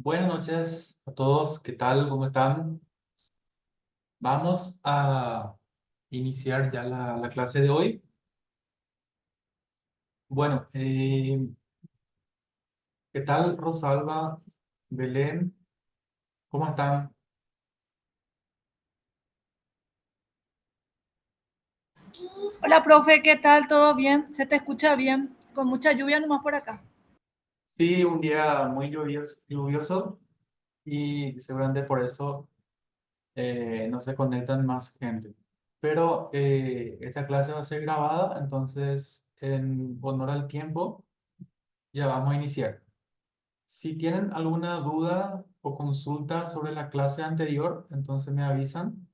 Buenas noches a todos, ¿qué tal? ¿Cómo están? Vamos a iniciar ya la clase de hoy. Bueno, ¿qué tal Rosalba, Belén? ¿Cómo están? Hola, profe, ¿qué tal? ¿Todo bien? ¿Se te escucha bien? Con mucha lluvia nomás por acá. Sí, un día muy lluvioso y seguramente por eso no se conectan más gente. Pero esta clase va a ser grabada, entonces en honor al tiempo ya vamos a iniciar. Si tienen alguna duda o consulta sobre la clase anterior, entonces me avisan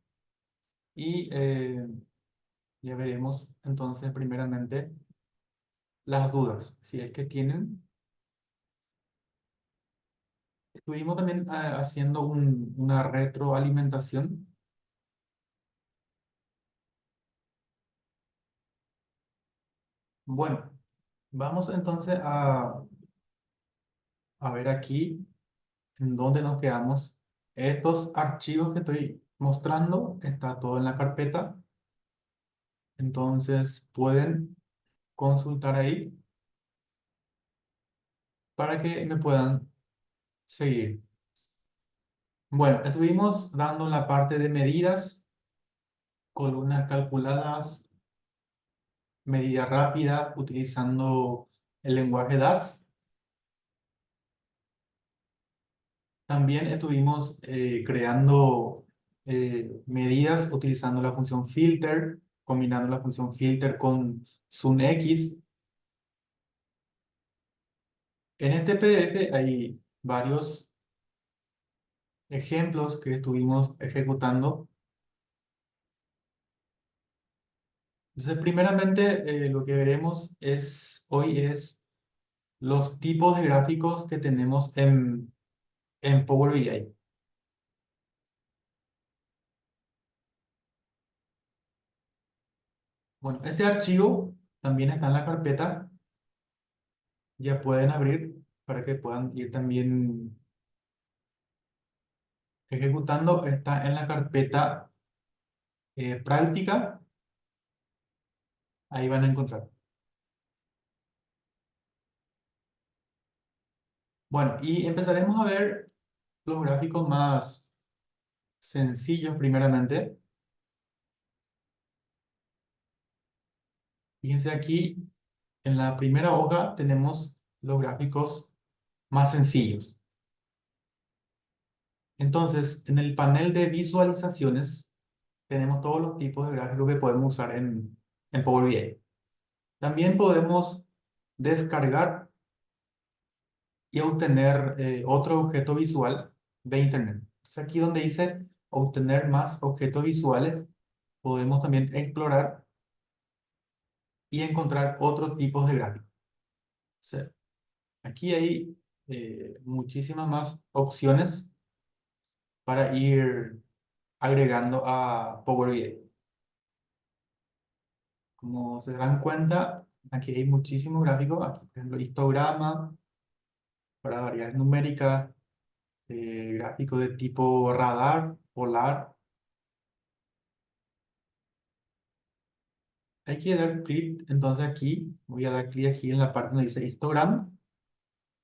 y ya veremos entonces primeramente las dudas, si es que tienen. Estuvimos también haciendo una retroalimentación. Bueno, vamos entonces a ver aquí en dónde nos quedamos. Estos archivos que estoy mostrando, está todo en la carpeta, entonces pueden consultar ahí para que me puedan seguir. Bueno, estuvimos dando la parte de medidas, columnas calculadas, medida rápida, utilizando el lenguaje DAS. También estuvimos creando medidas utilizando la función filter, combinando la función filter con zoomx. En este PDF hay varios ejemplos que estuvimos ejecutando. Entonces, primeramente, lo que veremos hoy es los tipos de gráficos que tenemos en Power BI. Bueno, este archivo también está en la carpeta, ya pueden abrir para que puedan ir también ejecutando. Está en la carpeta práctica, ahí van a encontrar. Bueno, y empezaremos a ver los gráficos más sencillos primeramente. Fíjense aquí, en la primera hoja tenemos los gráficos más sencillos. Entonces, en el panel de visualizaciones tenemos todos los tipos de gráficos que podemos usar en Power BI. También podemos descargar y obtener otro objeto visual de Internet. Entonces, aquí donde dice obtener más objetos visuales, podemos también explorar y encontrar otros tipos de gráficos. O sea, aquí hay muchísimas más opciones para ir agregando a Power BI. Como se dan cuenta, aquí hay muchísimos gráficos. Aquí, por ejemplo, histograma para variables numéricas, gráfico de tipo radar, polar. Hay que dar clic, entonces aquí, voy a dar clic aquí en la parte donde dice histogram,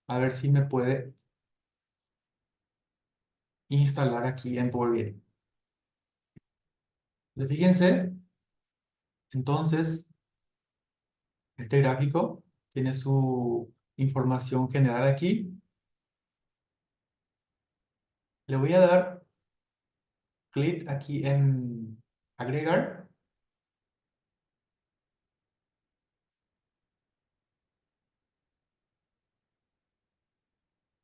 a ver si me puede instalar aquí en Power BI. Fíjense, entonces, este gráfico tiene su información general aquí. Le voy a dar clic aquí en agregar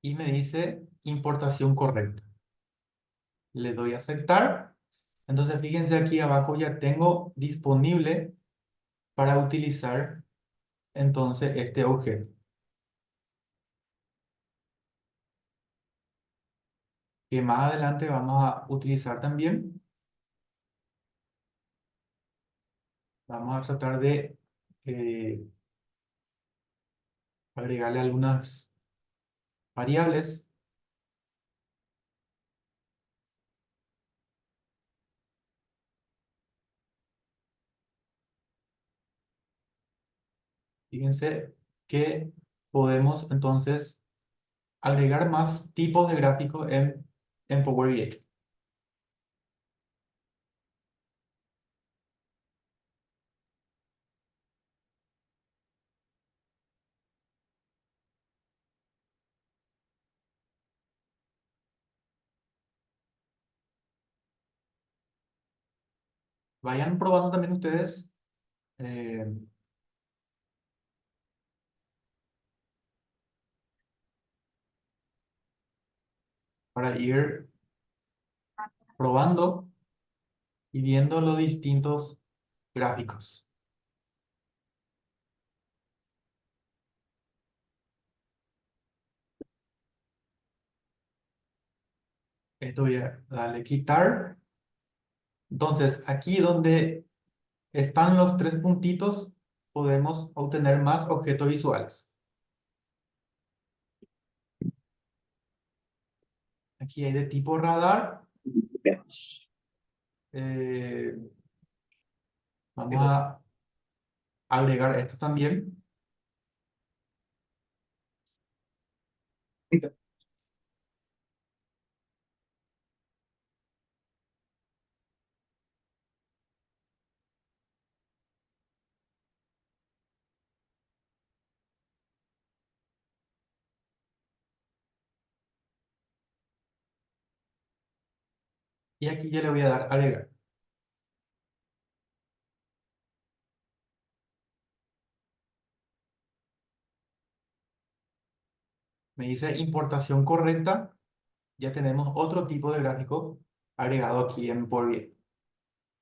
y me dice importación correcta. Le doy a aceptar. Entonces, fíjense aquí abajo ya tengo disponible para utilizar entonces este objeto, que más adelante vamos a utilizar también. Vamos a tratar de eh, agregarle algunas variables. Fíjense que podemos entonces agregar más tipos de gráficos en Power BI. Vayan probando también ustedes eh, para ir probando y viendo los distintos gráficos. Esto voy a darle quitar. Entonces, aquí donde están los tres puntitos, podemos obtener más objetos visuales. Aquí hay de tipo radar. Eh, Vamos a agregar esto también. Y aquí ya le voy a dar agregar. Me dice importación correcta. Ya tenemos otro tipo de gráfico agregado aquí en Power BI.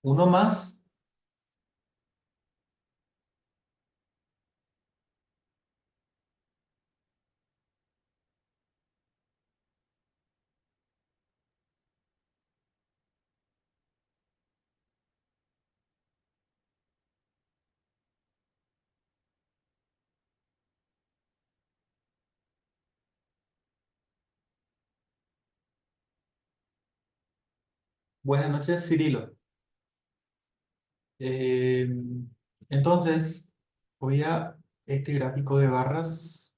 Uno más. Buenas noches, Cirilo. Eh, entonces, voy a este gráfico de barras,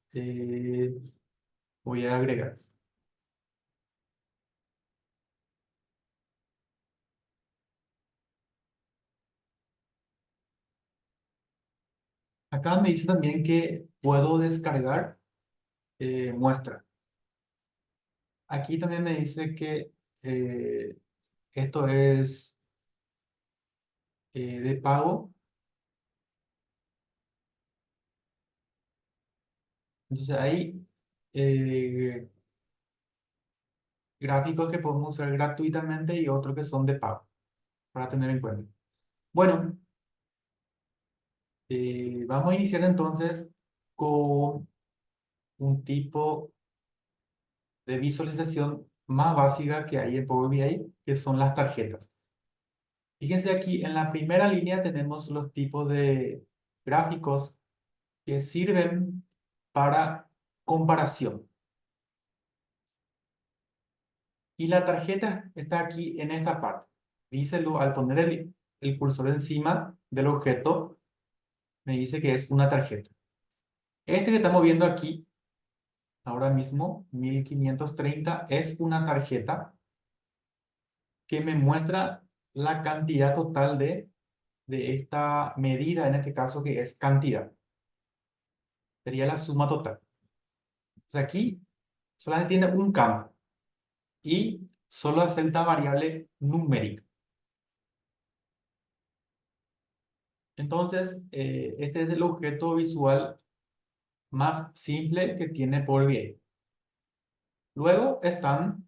voy a agregar. Acá me dice también que puedo descargar muestra. Aquí también me dice que esto es de pago. Entonces hay eh, gráficos que podemos usar gratuitamente y otros que son de pago, para tener en cuenta. Bueno, vamos a iniciar entonces con un tipo de visualización más básica que hay en Power BI, que son las tarjetas. Fíjense aquí, en la primera línea tenemos los tipos de gráficos que sirven para comparación. Y la tarjeta está aquí en esta parte. Díselo, al poner el cursor encima del objeto, me dice que es una tarjeta. Este que estamos viendo aquí, ahora mismo, 1530, es una tarjeta que me muestra la cantidad total de esta medida, en este caso, que es cantidad. Sería la suma total. O sea, aquí solamente tiene un campo y solo acepta variable numérica. Entonces, este es el objeto visual más simple que tiene Power BI. Luego están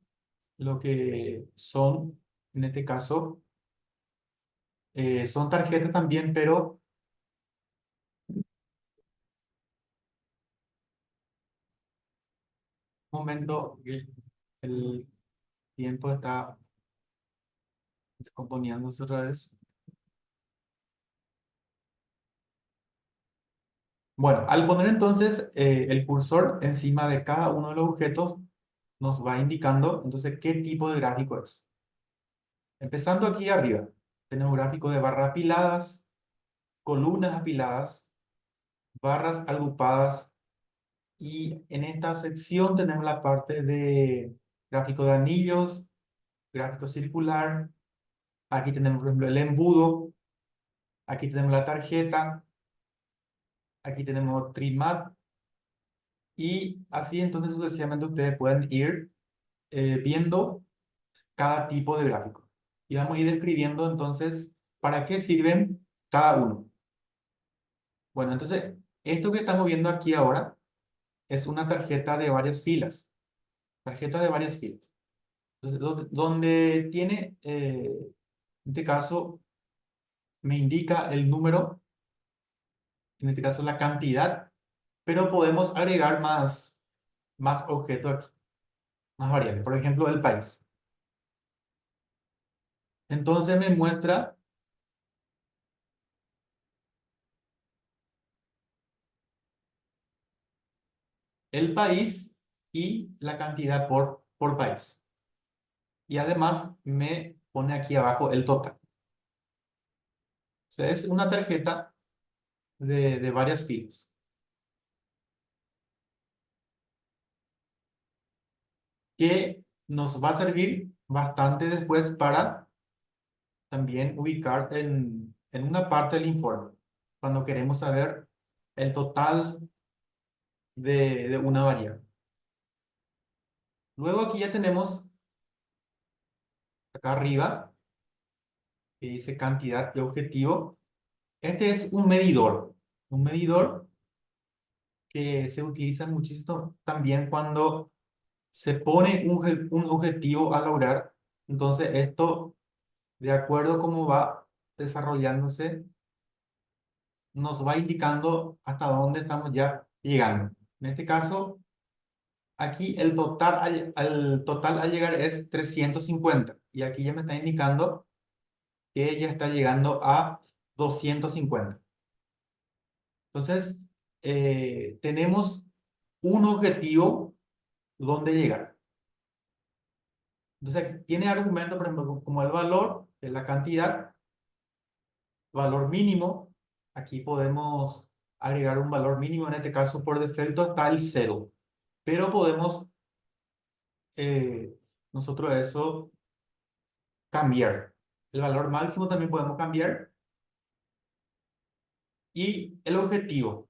lo que son, en este caso, son tarjetas también, pero un momento, el tiempo está descomponiéndose otra vez. Bueno, al poner entonces el cursor encima de cada uno de los objetos, nos va indicando entonces qué tipo de gráfico es. Empezando aquí arriba, tenemos gráfico de barras apiladas, columnas apiladas, barras agrupadas. Y en esta sección tenemos la parte de gráfico de anillos, gráfico circular. Aquí tenemos, por ejemplo, el embudo. Aquí tenemos la tarjeta. Aquí tenemos Trimap. Y así entonces sucesivamente ustedes pueden ir viendo cada tipo de gráfico. Y vamos a ir describiendo entonces para qué sirven cada uno. Bueno, entonces esto que estamos viendo aquí ahora es una tarjeta de varias filas. Tarjeta de varias filas. Entonces, donde tiene, en este caso, me indica el número, en este caso la cantidad, pero podemos agregar más objetos aquí, más variables. Por ejemplo, el país. Entonces me muestra el país y la cantidad por país. Y además me pone aquí abajo el total. O sea, es una tarjeta de varias filas que nos va a servir bastante después para también ubicar en una parte del informe, cuando queremos saber el total de una variable. Luego aquí ya tenemos acá arriba, que dice cantidad y objetivo. Este es un medidor que se utiliza muchísimo también cuando se pone un objetivo a lograr. Entonces esto, de acuerdo a cómo va desarrollándose, nos va indicando hasta dónde estamos ya llegando. En este caso, aquí el total al total al llegar es 350 y aquí ya me está indicando que ya está llegando a 250. Entonces, tenemos un objetivo donde llegar. Entonces, tiene argumentos, por ejemplo, como el valor, que es la cantidad, valor mínimo. Aquí podemos agregar un valor mínimo, en este caso por defecto está el cero, pero podemos nosotros eso cambiar. El valor máximo también podemos cambiar. Y el objetivo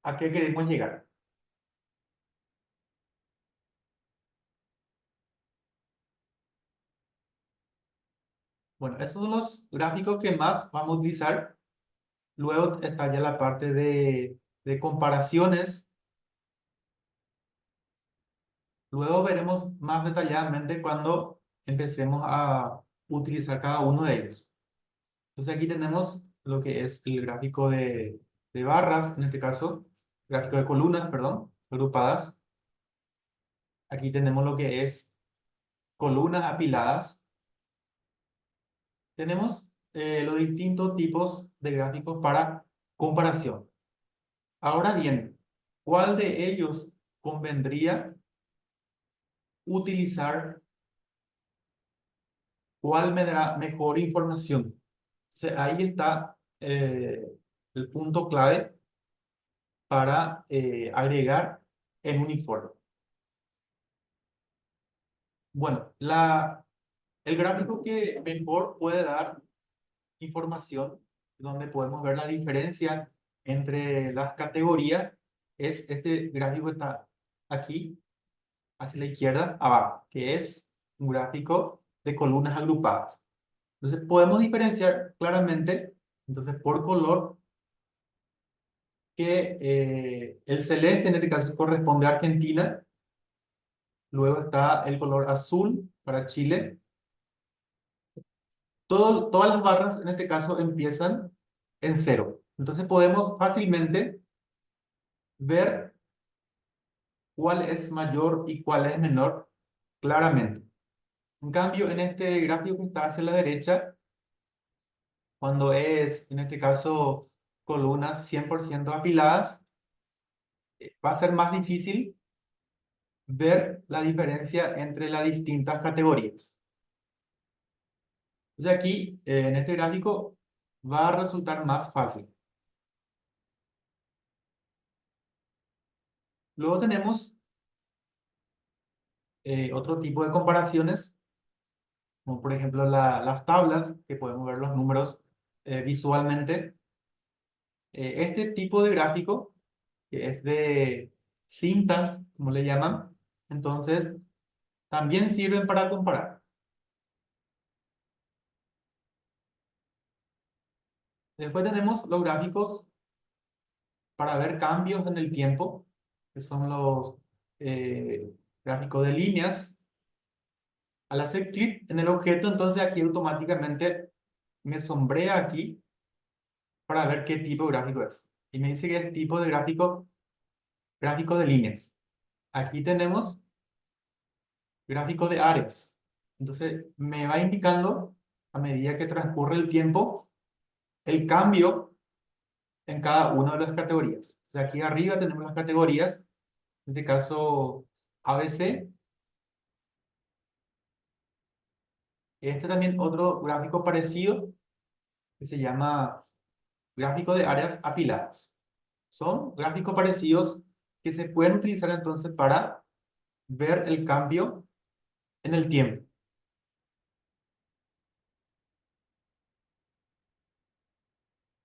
a qué queremos llegar. Bueno, esos son los gráficos que más vamos a utilizar. Luego está ya la parte de comparaciones. Luego veremos más detalladamente cuando empecemos a utilizar cada uno de ellos. Entonces aquí tenemos lo que es el gráfico de barras, en este caso, gráfico de columnas, perdón, agrupadas. Aquí tenemos lo que es columnas apiladas. Tenemos los distintos tipos de gráficos para comparación. Ahora bien, ¿cuál de ellos convendría utilizar? ¿Cuál me dará mejor información? Entonces, ahí está el punto clave para agregar en un informe. Bueno, el gráfico que mejor puede dar información, donde podemos ver la diferencia entre las categorías, es este gráfico que está aquí, hacia la izquierda, abajo, que es un gráfico de columnas agrupadas. Entonces, podemos diferenciar claramente, entonces, por color, que el celeste en este caso corresponde a Argentina, luego está el color azul para Chile. Todas las barras en este caso empiezan en cero. Entonces podemos fácilmente ver cuál es mayor y cuál es menor claramente. En cambio, en este gráfico que está hacia la derecha, cuando es, en este caso, columnas 100% apiladas, va a ser más difícil ver la diferencia entre las distintas categorías. Entonces aquí, en este gráfico, va a resultar más fácil. Luego tenemos otro tipo de comparaciones, como por ejemplo las tablas, que podemos ver los números visualmente. Este tipo de gráfico, que es de cintas, como le llaman, entonces también sirven para comparar. Después tenemos los gráficos para ver cambios en el tiempo, que son los gráficos de líneas. Al hacer clic en el objeto, entonces aquí automáticamente me sombrea aquí para ver qué tipo de gráfico es. Y me dice que es tipo de gráfico, gráfico de líneas. Aquí tenemos gráfico de áreas. Entonces me va indicando a medida que transcurre el tiempo el cambio en cada una de las categorías. O sea, aquí arriba tenemos las categorías, en este caso ABC. Este también otro gráfico parecido que se llama gráfico de áreas apiladas. Son gráficos parecidos que se pueden utilizar entonces para ver el cambio en el tiempo.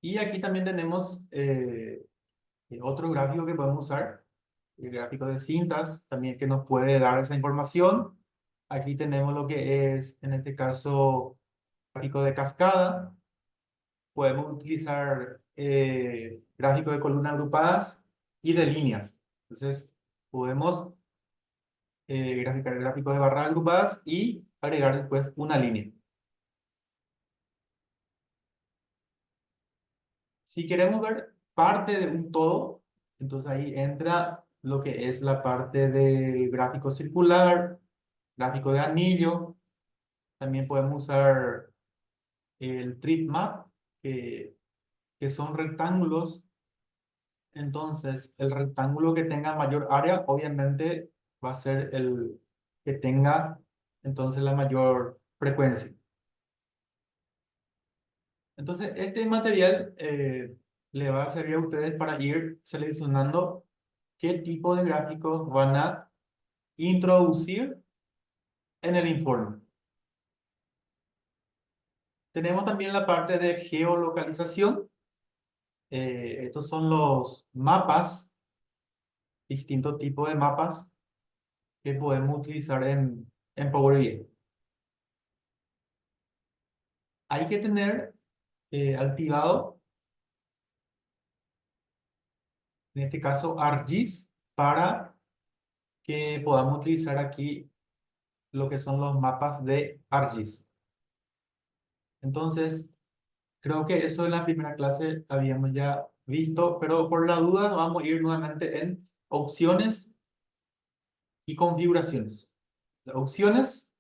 Y aquí también tenemos otro gráfico que podemos usar, el gráfico de cintas, también que nos puede dar esa información. Aquí tenemos lo que es, en este caso, gráfico de cascada. Podemos utilizar gráfico de columnas agrupadas y de líneas. Entonces, podemos graficar el gráfico de barras agrupadas y agregar después una línea. Si queremos ver parte de un todo, entonces ahí entra lo que es la parte del gráfico circular, gráfico de anillo. También podemos usar el treat map, que son rectángulos. Entonces, el rectángulo que tenga mayor área, obviamente, va a ser el que tenga entonces la mayor frecuencia. Entonces, este material le va a servir a ustedes para ir seleccionando qué tipo de gráficos van a introducir en el informe. Tenemos también la parte de geolocalización. Estos son los mapas, distintos tipos de mapas que podemos utilizar en Power BI. Hay que tener activado, en este caso, ArcGIS para que podamos utilizar aquí lo que son los mapas de ArcGIS. Entonces, creo que eso en la primera clase habíamos ya visto, pero por la duda vamos a ir nuevamente en opciones y configuraciones. Opciones,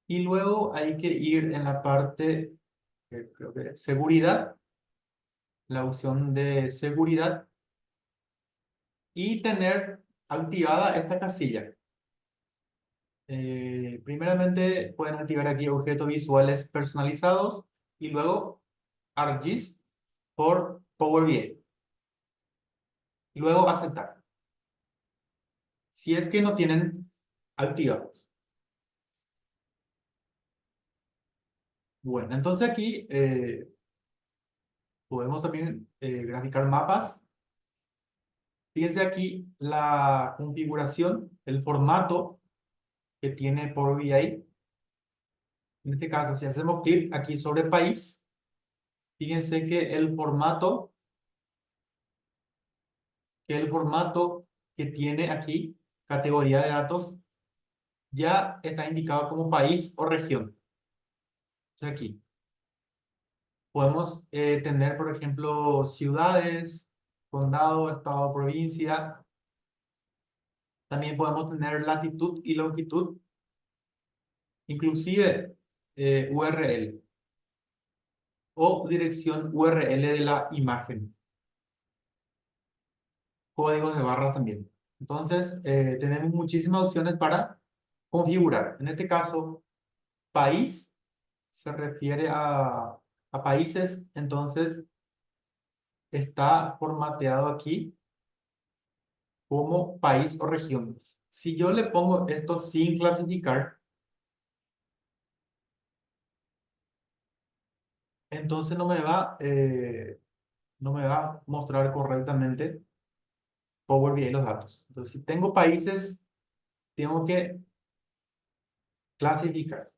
y luego hay que ir en la parte, creo que seguridad, la opción de seguridad, y tener activada esta casilla. Primeramente pueden activar aquí objetos visuales personalizados y luego ArcGIS por Power BI. Y luego aceptar. Si es que no tienen activados. Bueno, entonces aquí podemos también graficar mapas. Fíjense aquí la configuración, el formato que tiene Power BI. En este caso, si hacemos clic aquí sobre país, fíjense que el formato que tiene aquí, categoría de datos, ya está indicado como país o región. Entonces aquí podemos tener, por ejemplo, ciudades, condado, estado, provincia. También podemos tener latitud y longitud, inclusive URL o dirección URL de la imagen. Códigos de barras también. Entonces, tenemos muchísimas opciones para configurar. En este caso, país se refiere a países, entonces está formateado aquí como país o región. Si yo le pongo esto sin clasificar, entonces no me va a mostrar correctamente Power BI los datos. Entonces, si tengo países, tengo que clasificar.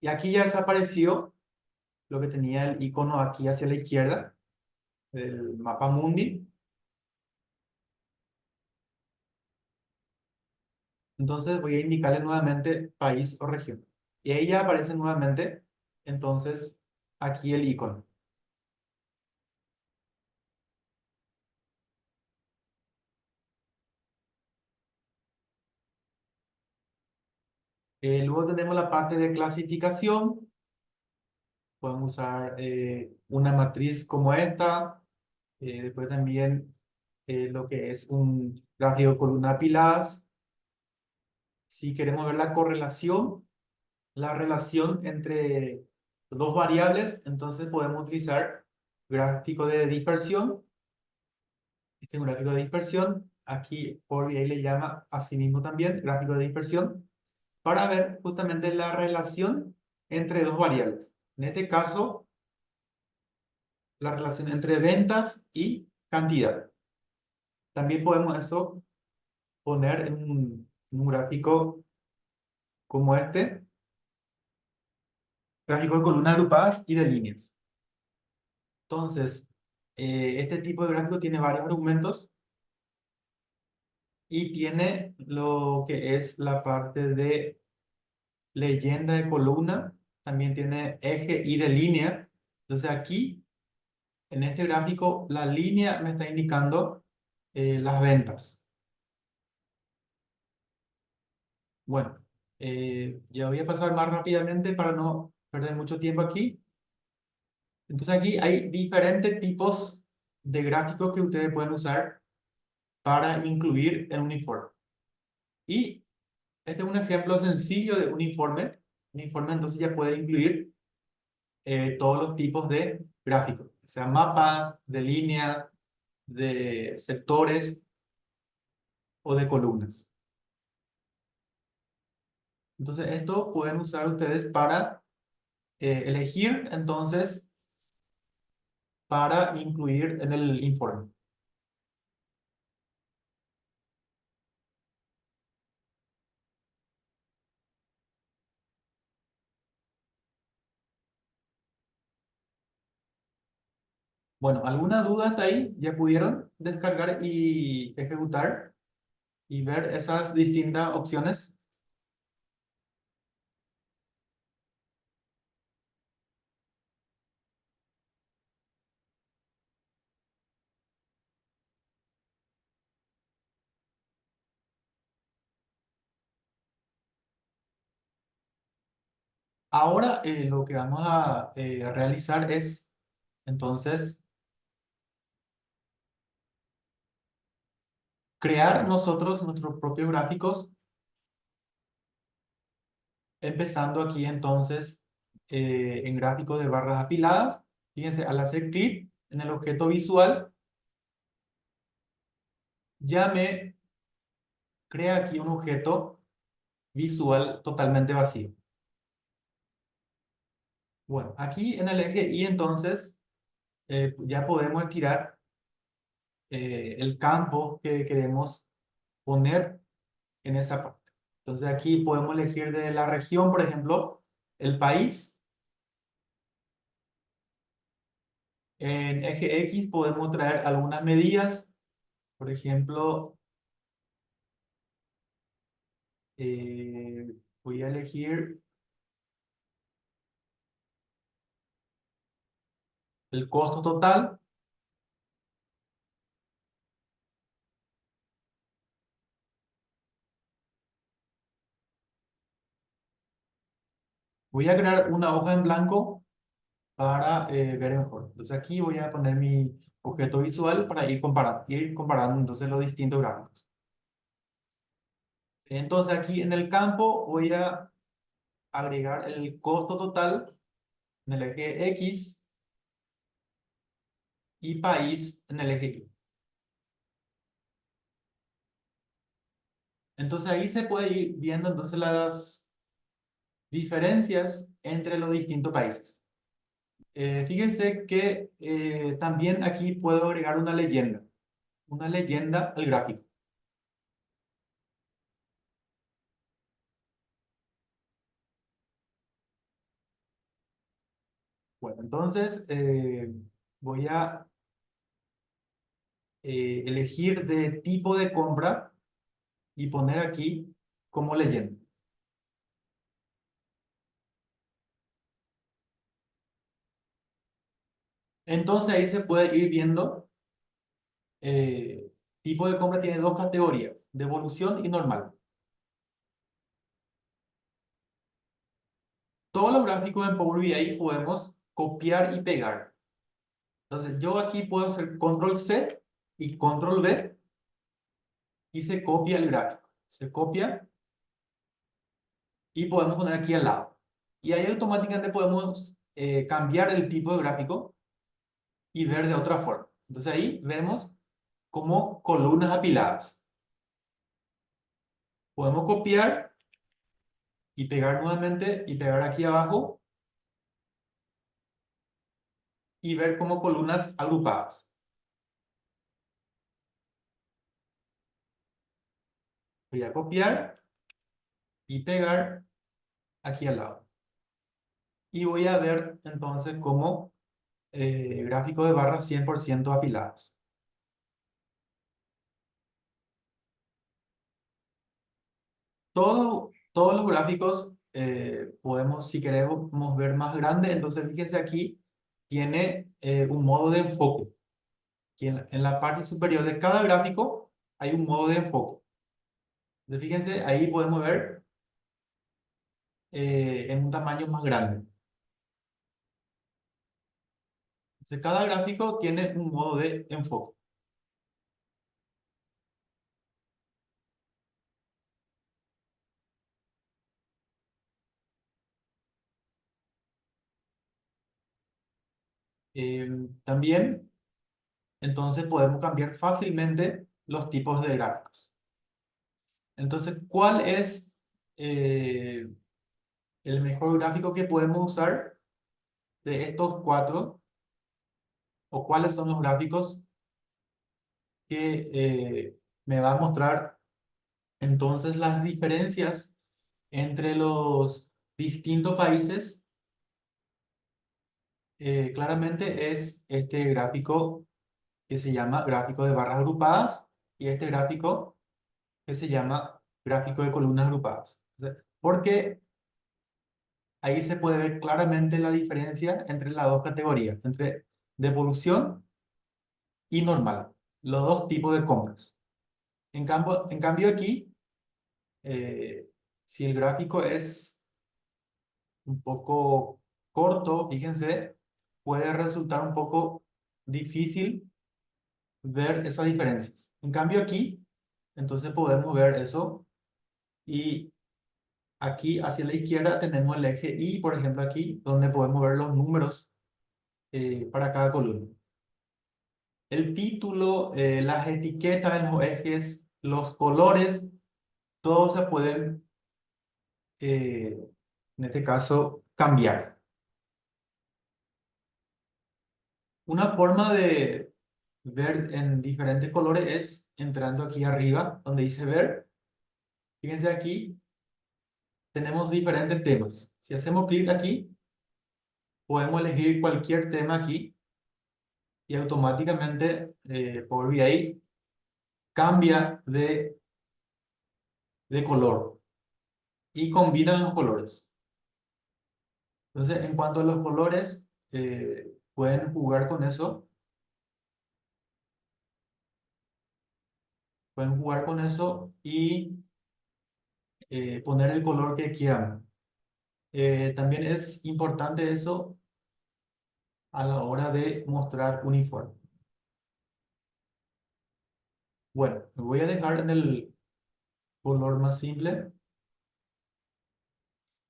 Y aquí ya desapareció lo que tenía el icono aquí hacia la izquierda, el mapa mundi. Entonces voy a indicarle nuevamente país o región. Y ahí ya aparece nuevamente, entonces, aquí el icono. Luego tenemos la parte de clasificación. Podemos usar una matriz como esta. Después también lo que es un gráfico de columna apiladas. Si queremos ver la relación entre dos variables, entonces podemos utilizar gráfico de dispersión. Este es un gráfico de dispersión. Aquí por ahí le llama asimismo también gráfico de dispersión para ver justamente la relación entre dos variables. En este caso, la relación entre ventas y cantidad. También podemos eso poner en un gráfico como este, gráfico de columnas agrupadas y de líneas. Entonces, este tipo de gráfico tiene varios argumentos y tiene lo que es la parte de leyenda de columna, también tiene eje y de línea. Entonces aquí, en este gráfico, la línea me está indicando las ventas. Bueno, ya voy a pasar más rápidamente para no perder mucho tiempo aquí. Entonces aquí hay diferentes tipos de gráficos que ustedes pueden usar para incluir en un informe. Y este es un ejemplo sencillo de un informe. Un informe entonces ya puede incluir todos los tipos de gráficos, sean mapas, de líneas, de sectores o de columnas. Entonces esto pueden usar ustedes para elegir entonces para incluir en el informe. Bueno, ¿alguna duda hasta ahí? ¿Ya pudieron descargar y ejecutar y ver esas distintas opciones? Ahora lo que vamos a realizar es entonces crear nosotros nuestros propios gráficos, empezando aquí entonces en gráficos de barras apiladas. Fíjense, al hacer clic en el objeto visual, ya me crea aquí un objeto visual totalmente vacío. Bueno, aquí en el eje Y entonces ya podemos estirar el campo que queremos poner en esa parte. Entonces aquí podemos elegir de la región, por ejemplo, el país. En eje X podemos traer algunas medidas, por ejemplo, voy a elegir el costo total. Voy a crear una hoja en blanco para ver mejor. Entonces aquí voy a poner mi objeto visual para ir comparando entonces los distintos gráficos. Entonces aquí en el campo voy a agregar el costo total en el eje X y país en el eje Y. Entonces ahí se puede ir viendo entonces las diferencias entre los distintos países. Fíjense que también aquí puedo agregar una leyenda al gráfico. Bueno, entonces voy a elegir de tipo de compra y poner aquí como leyenda. Entonces ahí se puede ir viendo, eh, tipo de compra tiene dos categorías, devolución y normal. Todos los gráficos en Power BI podemos copiar y pegar. Entonces yo aquí puedo hacer control C y control V y se copia el gráfico. Se copia y podemos poner aquí al lado. Y ahí automáticamente podemos cambiar el tipo de gráfico y ver de otra forma. Entonces ahí vemos como columnas apiladas. Podemos copiar y pegar nuevamente y pegar aquí abajo y ver como columnas agrupadas. Voy a copiar y pegar aquí al lado. Y voy a ver entonces como gráfico de barras 100% apiladas. Todos los gráficos podemos, si queremos ver más grande, entonces fíjense aquí, tiene un modo de enfoque. Aquí en la parte superior de cada gráfico hay un modo de enfoque. Entonces fíjense, ahí podemos ver en un tamaño más grande. Entonces cada gráfico tiene un modo de enfoque. Eh, También, entonces podemos cambiar fácilmente los tipos de gráficos. Entonces, ¿cuál es eh, el mejor gráfico que podemos usar de estos cuatro? ¿O cuáles son los gráficos que me va a mostrar entonces las diferencias entre los distintos países? Claramente es este gráfico que se llama gráfico de barras agrupadas y este gráfico que se llama gráfico de columnas agrupadas. Porque ahí se puede ver claramente la diferencia entre las dos categorías, entre devolución y normal, los dos tipos de compras. En cambio aquí, eh, si el gráfico es un poco corto, fíjense, puede resultar un poco difícil ver esas diferencias. En cambio aquí, entonces podemos ver eso y aquí hacia la izquierda tenemos el eje Y, por ejemplo aquí, donde podemos ver los números para cada columna. El título, las etiquetas en los ejes, los colores, todos se pueden, en este caso, cambiar. Una forma de ver en diferentes colores es entrando aquí arriba, donde dice ver. Fíjense aquí, tenemos diferentes temas. Si hacemos clic aquí, podemos elegir cualquier tema aquí y automáticamente por VI cambia de color y combina los colores. Entonces, en cuanto a los colores, pueden jugar con eso. Pueden jugar con eso y poner el color que quieran. También es importante eso a la hora de mostrar uniforme. Bueno, me voy a dejar en el color más simple.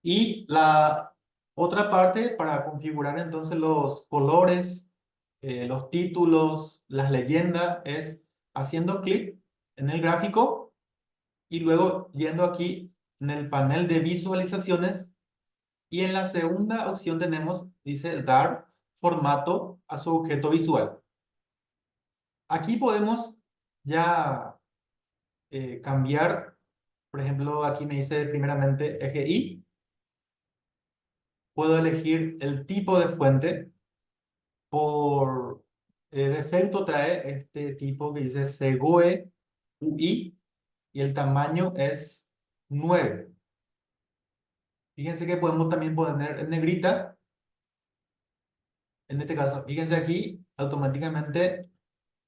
Y la otra parte para configurar entonces los colores los títulos, las leyendas, es haciendo clic en el gráfico y luego yendo aquí en el panel de visualizaciones y en la segunda opción tenemos, dice dar formato a su objeto visual. Aquí podemos ya cambiar, por ejemplo, aquí me dice primeramente eje Y, puedo elegir el tipo de fuente, por defecto trae este tipo que dice Segoe UI y el tamaño es 9. Fíjense que podemos también poner en negrita, en este caso, fíjense aquí, automáticamente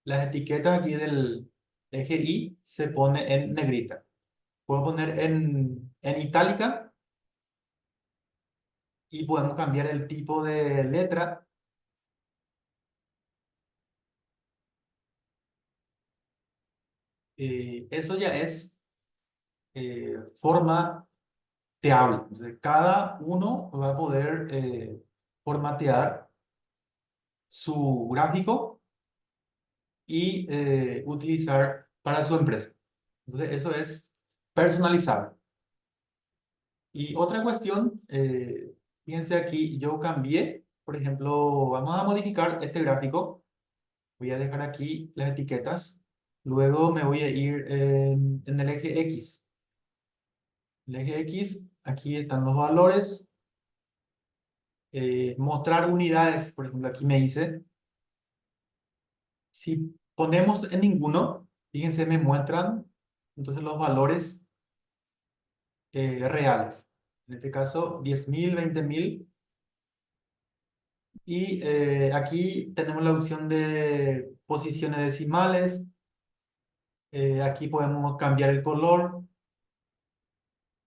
las etiquetas aquí del eje Y se pone en negrita. Puedo poner en itálica y podemos cambiar el tipo de letra. Eso ya es formateable. Entonces, cada uno va a poder formatear su gráfico y utilizar para su empresa. Entonces, eso es personalizable. Y otra cuestión, fíjense aquí, yo cambié, por ejemplo, vamos a modificar este gráfico. Voy a dejar aquí las etiquetas. Luego me voy a ir en el eje X. El eje X, aquí están los valores. Mostrar unidades, por ejemplo, aquí me dice. Si ponemos en ninguno, fíjense, me muestran entonces los valores reales. En este caso, 10.000, 20.000. Y aquí tenemos la opción de posiciones decimales. Aquí podemos cambiar el color.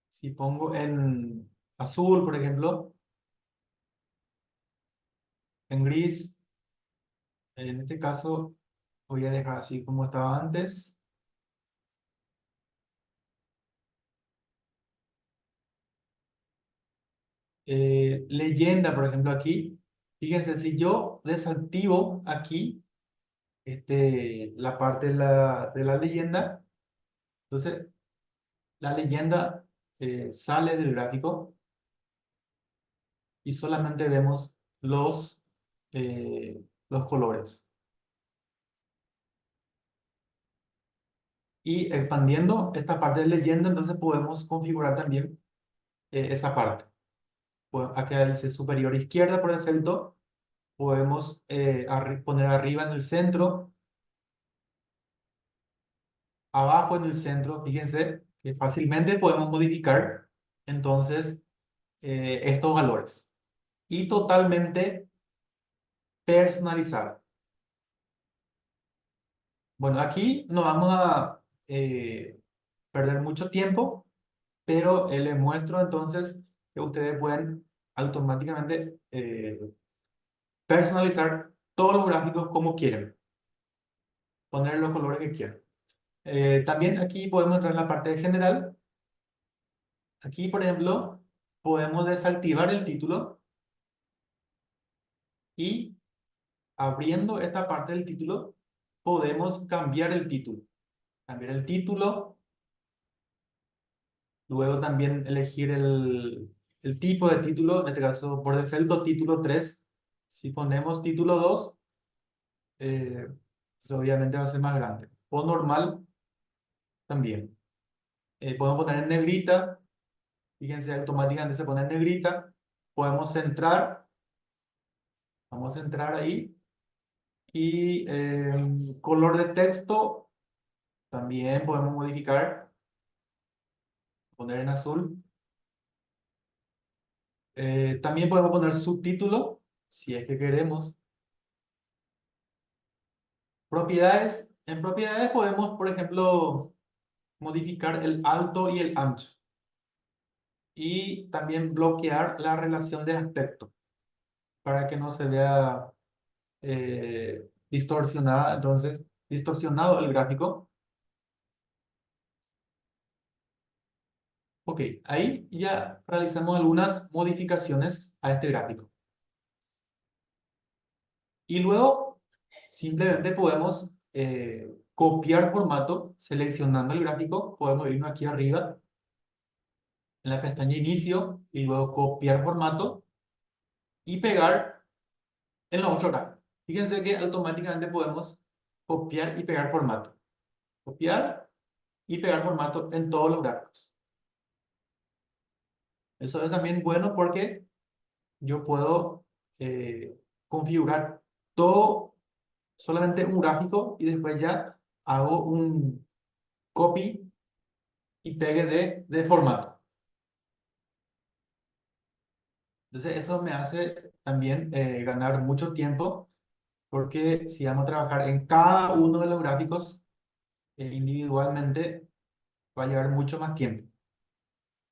Si pongo en azul, por ejemplo, en gris, en este caso voy a dejar así como estaba antes. Leyenda, por ejemplo, aquí. Fíjense, si yo desactivo aquí la parte de la leyenda, entonces la leyenda sale del gráfico y solamente vemos eh, los colores. Y expandiendo esta parte de leyenda, entonces podemos configurar también esa parte. Pues acá dice superior izquierda por defecto. Podemos poner arriba en el centro, abajo en el centro. Fíjense que fácilmente podemos modificar entonces estos valores. Y totalmente personalizar. Bueno, aquí no vamos a perder mucho tiempo, pero les muestro entonces que ustedes pueden automáticamente personalizar todos los gráficos como quieren, poner los colores que quieran. También aquí podemos entrar en la parte de general. Aquí, por ejemplo, podemos desactivar el título y abriendo esta parte del título, podemos cambiar el título. Cambiar el título, luego también elegir el tipo de título, en este caso por defecto título 3. Si ponemos título 2, pues obviamente va a ser más grande. O normal también. Podemos poner en negrita, fíjense, automáticamente se pone en negrita. Podemos centrar, vamos a centrar ahí. Y color de texto también podemos modificar, poner en azul. También podemos poner subtítulo, si es que queremos. Propiedades. En propiedades podemos, por ejemplo, modificar el alto y el ancho. Y también bloquear la relación de aspecto para que no se vea distorsionada, entonces, distorsionado el gráfico. Ok, ahí ya realizamos algunas modificaciones a este gráfico. Y luego Simplemente podemos copiar formato seleccionando el gráfico. Podemos irnos aquí arriba en la pestaña inicio y luego copiar formato y pegar en la otra gráfico. Fíjense que automáticamente podemos copiar y pegar formato. Copiar y pegar formato en todos los gráficos. Eso es también bueno porque yo puedo configurar todo, solamente un gráfico y después ya hago un copy y pegue de formato. Entonces eso me hace también ganar mucho tiempo porque si vamos a trabajar en cada uno de los gráficos individualmente va a llevar mucho más tiempo.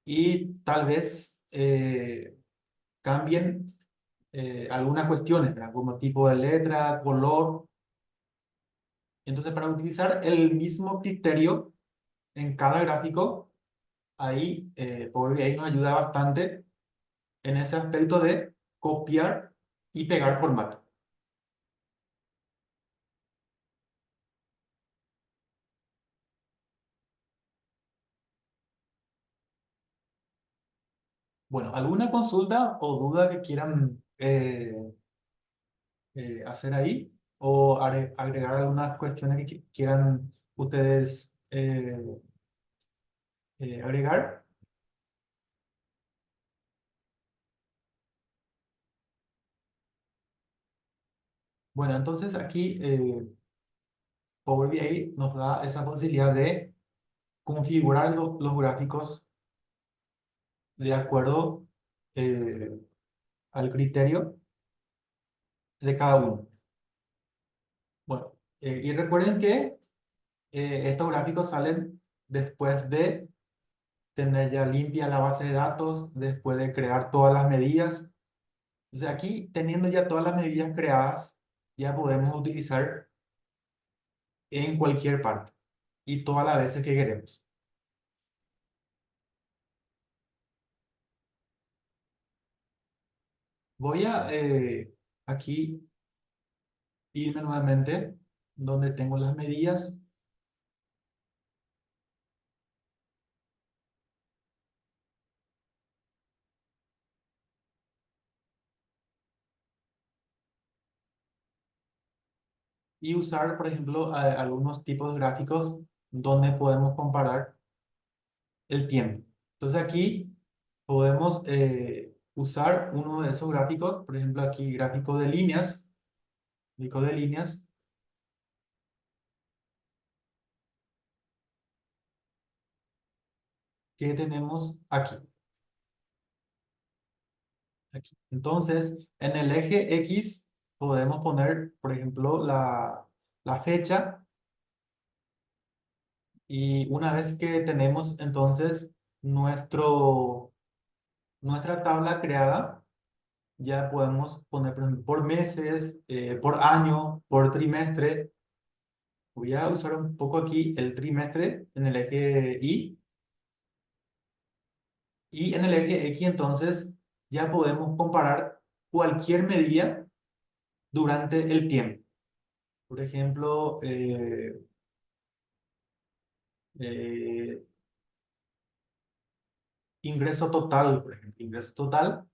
Y tal vez cambien algunas cuestiones, ¿verdad? Como tipo de letra, color. Entonces, para utilizar el mismo criterio en cada gráfico, ahí Power BI nos ayuda bastante en ese aspecto de copiar y pegar formato. Bueno, ¿alguna consulta o duda que quieran hacer ahí? ¿O agregar algunas cuestiones que quieran ustedes agregar? Bueno, entonces aquí Power BI nos da esa posibilidad de configurar los gráficos de acuerdo eh, al criterio de cada uno. Bueno, y recuerden que estos gráficos salen después de tener ya limpia la base de datos, después de crear todas las medidas. O sea, aquí teniendo ya todas las medidas creadas, ya podemos utilizar en cualquier parte y todas las veces que queremos. Voy a aquí irme nuevamente donde tengo las medidas y usar, por ejemplo, algunos tipos de gráficos donde podemos comparar el tiempo. Entonces aquí podemos usar uno de esos gráficos, por ejemplo aquí gráfico de líneas que tenemos aquí. Aquí. Entonces, en el eje X podemos poner, por ejemplo, la fecha y una vez que tenemos entonces nuestra tabla creada, ya podemos poner, por ejemplo, por meses, por año, por trimestre. Voy a usar un poco aquí el trimestre en el eje y en el eje X entonces ya podemos comparar cualquier medida durante el tiempo. Por ejemplo, eh, ingreso total, por ejemplo, ingreso total,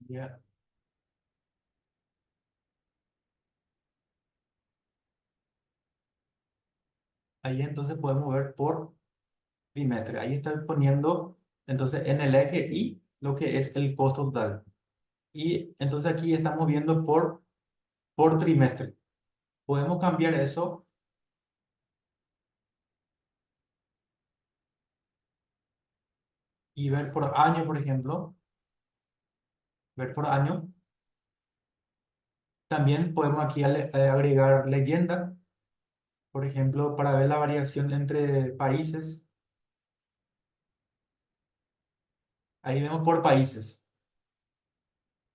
ya, ahí entonces podemos ver por trimestre. Ahí estoy poniendo entonces en el eje Y lo que es el costo total. Y entonces aquí estamos viendo por trimestre. Podemos cambiar eso y ver por año, por ejemplo, ver por año. También podemos aquí agregar leyenda, por ejemplo, para ver la variación entre países. Ahí vemos por países.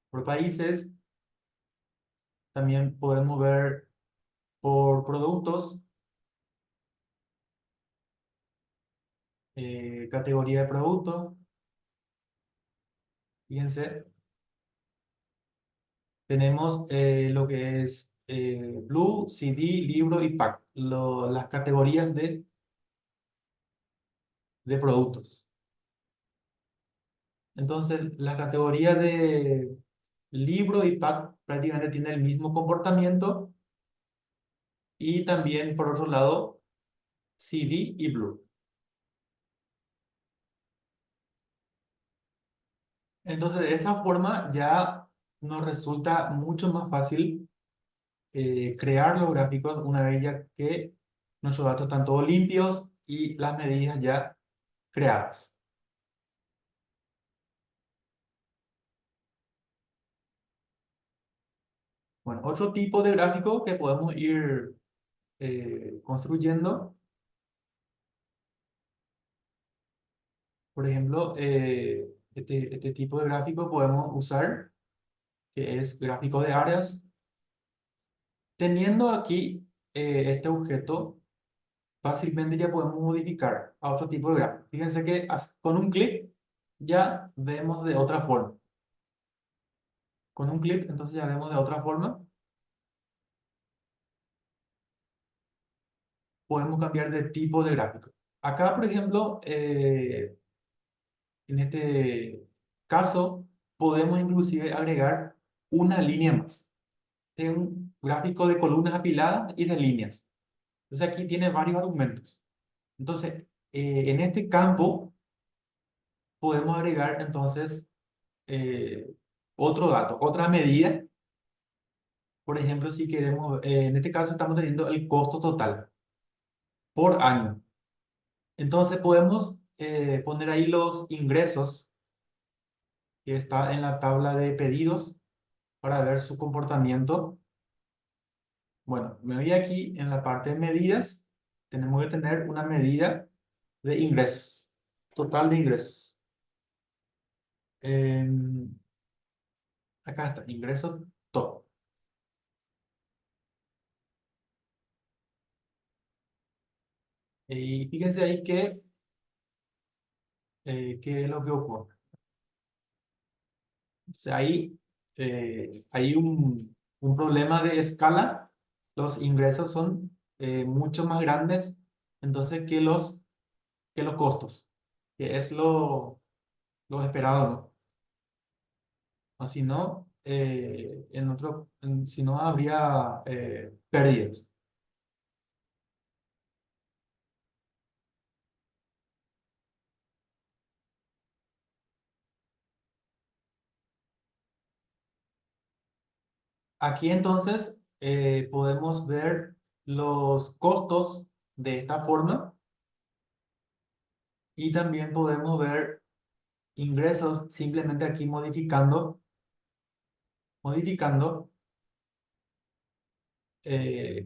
Por países también podemos ver por productos categoría de producto, fíjense, tenemos lo que es Blue, CD, libro y pack, las categorías de productos. Entonces, la categoría de libro y pack prácticamente tiene el mismo comportamiento y también, por otro lado, CD y Blue. Entonces, de esa forma ya nos resulta mucho más fácil crear los gráficos una vez ya que nuestros datos están todos limpios y las medidas ya creadas. Bueno, otro tipo de gráfico que podemos ir construyendo, por ejemplo, este tipo de gráfico podemos usar, que es gráfico de áreas. Teniendo aquí este objeto, fácilmente ya podemos modificar a otro tipo de gráfico. Fíjense que con un clic ya vemos de otra forma. Con un clic, entonces ya vemos de otra forma. Podemos cambiar de tipo de gráfico. Acá, por ejemplo, en este caso, podemos inclusive agregar una línea más. Es un gráfico de columnas apiladas y de líneas. Entonces aquí tiene varios argumentos. Entonces, en este campo podemos agregar entonces eh, otro dato, otra medida. Por ejemplo, si queremos, en este caso estamos teniendo el costo total por año. Entonces podemos poner ahí los ingresos que está en la tabla de pedidos para ver su comportamiento. Bueno, me voy aquí en la parte de medidas. Tenemos que tener una medida de ingresos, total de ingresos. Em, Acá está, ingreso top. Y fíjense ahí qué es lo que ocurre. O sea, ahí hay un problema de escala. Los ingresos son mucho más grandes entonces que los costos, que es lo esperado, ¿no? O si no, si no habría pérdidas. Aquí entonces podemos ver los costos de esta forma y también podemos ver ingresos simplemente aquí modificando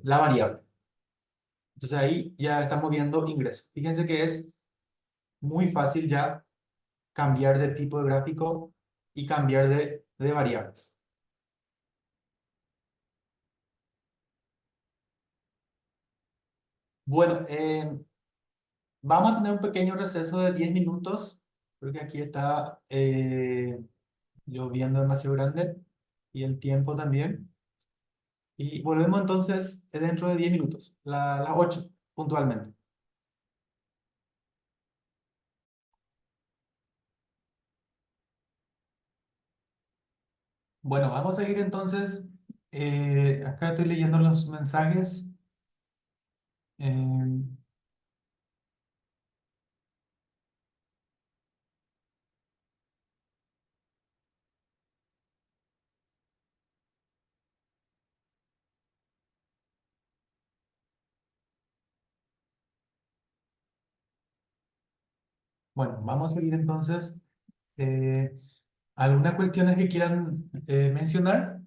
la variable. Entonces ahí ya estamos viendo ingresos. Fíjense que es muy fácil ya cambiar de tipo de gráfico y cambiar de variables. Bueno, vamos a tener un pequeño receso de 10 minutos, porque aquí está lloviendo demasiado grande y el tiempo también. Y volvemos entonces dentro de 10 minutos, las 8 puntualmente. Bueno, vamos a seguir entonces. Acá estoy leyendo los mensajes. Eh, bueno, vamos a seguir entonces. Eh, ¿Algunas cuestiones que quieran mencionar?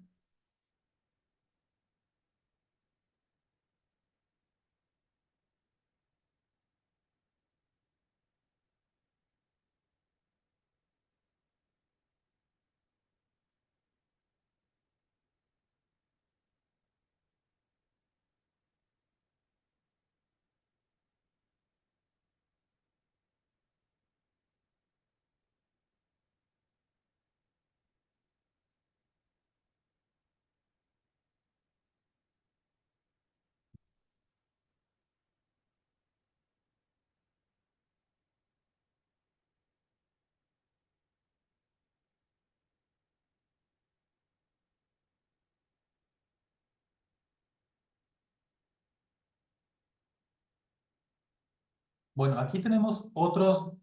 Bueno, aquí tenemos otro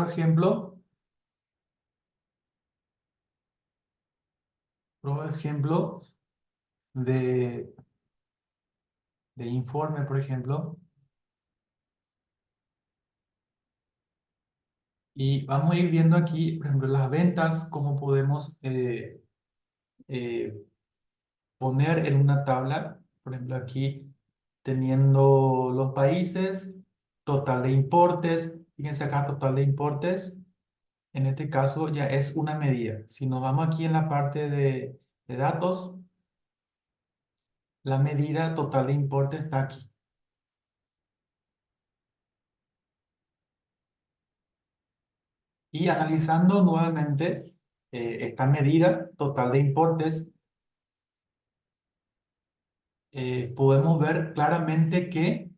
ejemplo de, de informe, por ejemplo. Y vamos a ir viendo aquí, por ejemplo, las ventas, cómo podemos eh, poner en una tabla, por ejemplo, aquí teniendo los países, total de importes, fíjense acá, total de importes, en este caso ya es una medida. Si nos vamos aquí en la parte de datos, la medida total de importes está aquí. Y analizando nuevamente esta medida total de importes, podemos ver claramente que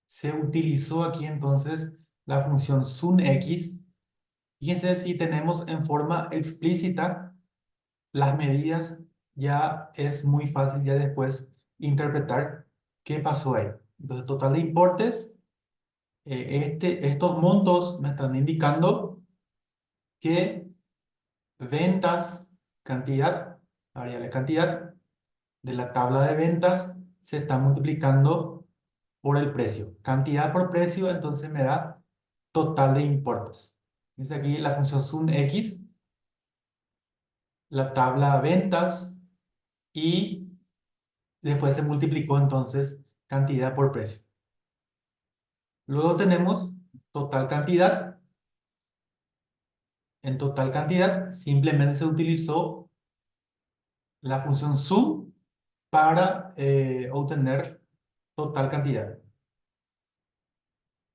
se utilizó aquí entonces la función SUMX. Fíjense si tenemos en forma explícita las medidas, ya es muy fácil ya después interpretar qué pasó ahí. Entonces, total de importes, estos montos me están indicando que ventas, cantidad, variable cantidad, de la tabla de ventas se está multiplicando por el precio. Cantidad por precio, entonces me da total de importes. Dice aquí la función SUMX, la tabla ventas y después se multiplicó entonces cantidad por precio. Luego tenemos total cantidad. En total cantidad simplemente se utilizó la función sum para obtener total cantidad.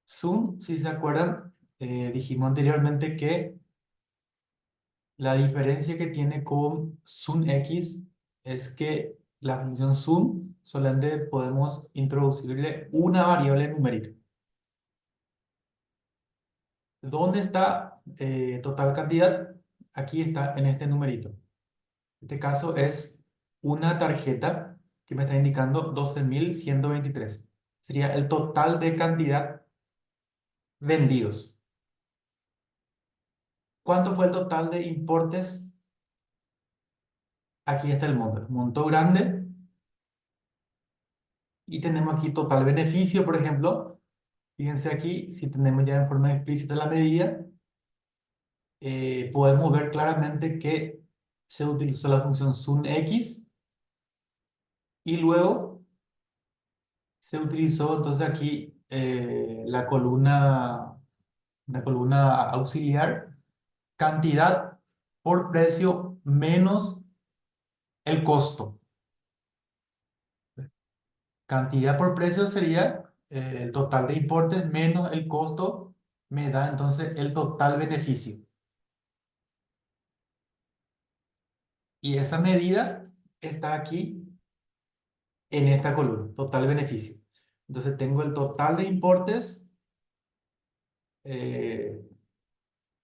Sum, si se acuerdan, dijimos anteriormente que la diferencia que tiene con SUMX es que la función sum solamente podemos introducirle una variable numérica. ¿Dónde está total cantidad? Aquí está en este numerito. En este caso es una tarjeta que me está indicando 12.123. Sería el total de cantidad vendidos. ¿Cuánto fue el total de importes? Aquí está el monto. Monto grande. Y tenemos aquí total beneficio, por ejemplo. Fíjense aquí, si tenemos ya en forma explícita la medida, podemos ver claramente que se utilizó la función SUMX y luego se utilizó entonces aquí la columna auxiliar, cantidad por precio menos el costo. Cantidad por precio sería el total de importes menos el costo, me da entonces el total beneficio. Y esa medida está aquí en esta columna, total beneficio. Entonces tengo el total de importes, eh,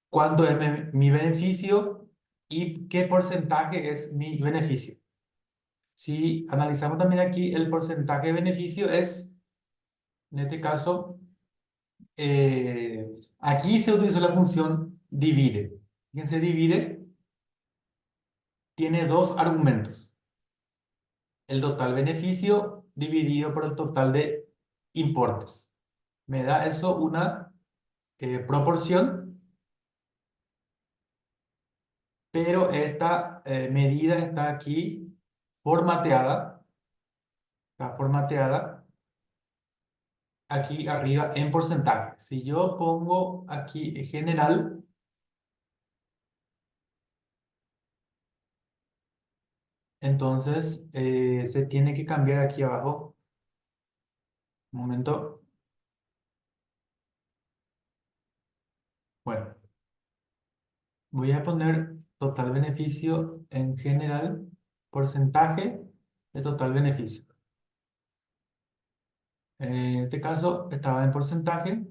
cuánto es mi beneficio y qué porcentaje es mi beneficio. Si analizamos también aquí, el porcentaje de beneficio es, en este caso, aquí se utilizó la función divide. Fíjense, divide tiene dos argumentos. El total beneficio dividido por el total de importes. Me da eso una proporción, pero esta medida está aquí formateada, está formateada aquí arriba en porcentaje. Si yo pongo aquí en general, entonces se tiene que cambiar aquí abajo. Un momento. Bueno, voy a poner total beneficio en general, porcentaje de total beneficio. En este caso estaba en porcentaje.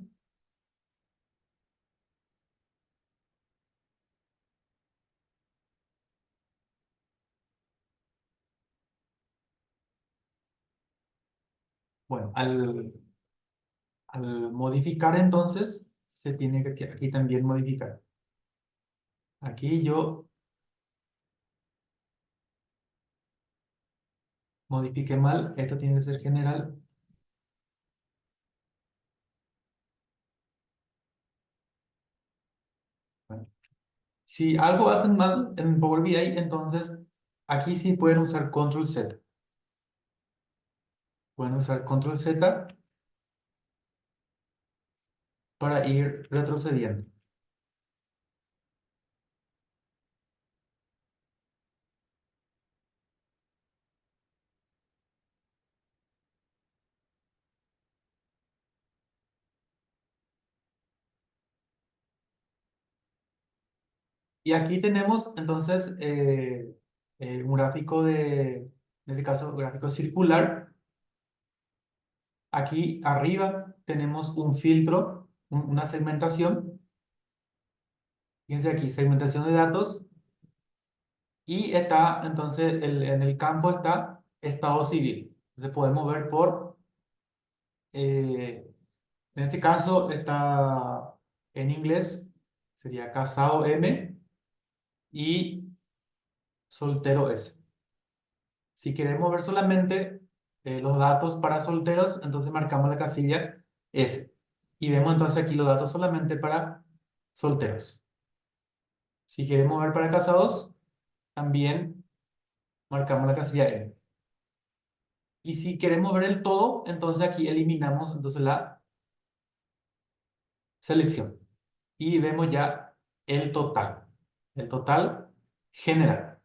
Bueno, Al modificar entonces, se tiene que aquí también modificar. Aquí yo modifiqué mal, esto tiene que ser general. Bueno, si algo hacen mal en Power BI, entonces aquí sí pueden usar Control Z. Pueden usar Control Z para ir retrocediendo. Y aquí tenemos entonces un gráfico en este caso, gráfico circular. Aquí arriba tenemos un filtro, una segmentación. Fíjense aquí, segmentación de datos. Y está, entonces, en el campo está estado civil. Entonces podemos ver en este caso está en inglés, sería casado M y soltero S. Si queremos ver solamente los datos para solteros, entonces marcamos la casilla S. Y vemos entonces aquí los datos solamente para solteros. Si queremos ver para casados, también marcamos la casilla M. Y si queremos ver el todo, entonces aquí eliminamos entonces la selección. Y vemos ya el total general.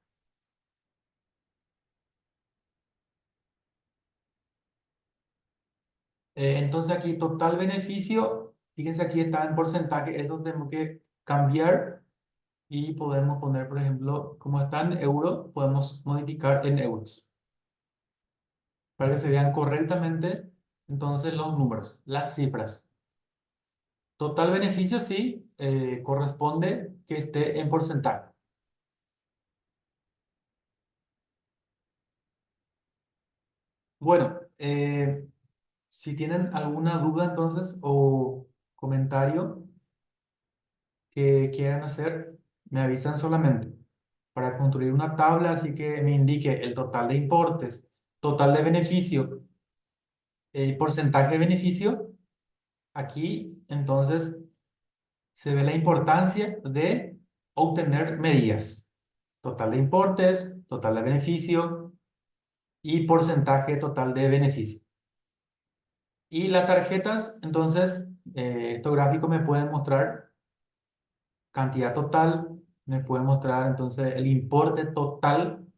Entonces aquí total beneficio, fíjense aquí está en porcentaje, eso tenemos que cambiar y podemos poner, por ejemplo, como está en euro, podemos modificar en euros para que se vean correctamente entonces los números, las cifras. Total beneficio sí, corresponde que esté en porcentaje. Bueno, si tienen alguna duda entonces o comentario que quieran hacer, me avisan solamente para construir una tabla así que me indique el total de importes, total de beneficio y porcentaje de beneficio. Aquí entonces se ve la importancia de obtener medidas. Total de importes, total de beneficio y porcentaje total de beneficio. Y las tarjetas, entonces, estos gráficos me pueden mostrar cantidad total, me pueden mostrar entonces el importe total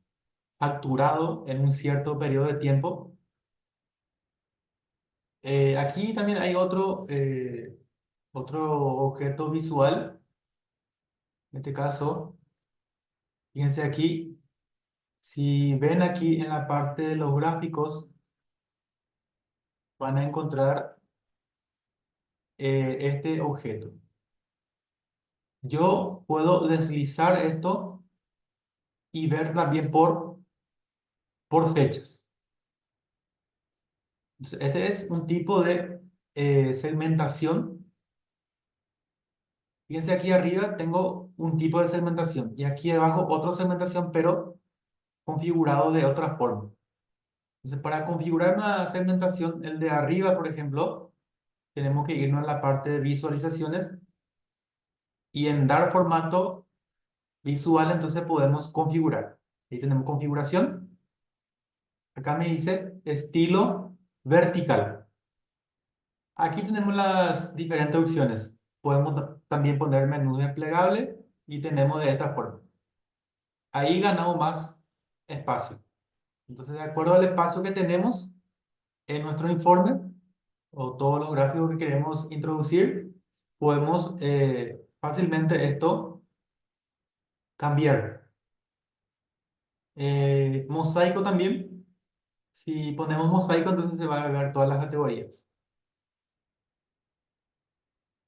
facturado en un cierto periodo de tiempo. Aquí también hay otro objeto visual. En este caso, fíjense aquí, si ven aquí en la parte de los gráficos, van a encontrar este objeto. Yo puedo deslizar esto y ver también por fechas. Entonces, este es un tipo de segmentación. Fíjense aquí arriba tengo un tipo de segmentación y aquí abajo otra segmentación, pero configurado de otra forma. Entonces, para configurar una segmentación, el de arriba, por ejemplo, tenemos que irnos a la parte de visualizaciones y en dar formato visual, entonces podemos configurar. Ahí tenemos configuración. Acá me dice estilo vertical. Aquí tenemos las diferentes opciones. Podemos también poner menú desplegable y tenemos de esta forma. Ahí ganamos más espacio. Entonces, de acuerdo al espacio que tenemos en nuestro informe o todos los gráficos que queremos introducir, podemos fácilmente esto cambiar. Mosaico también. Si ponemos mosaico, entonces se van a ver todas las categorías.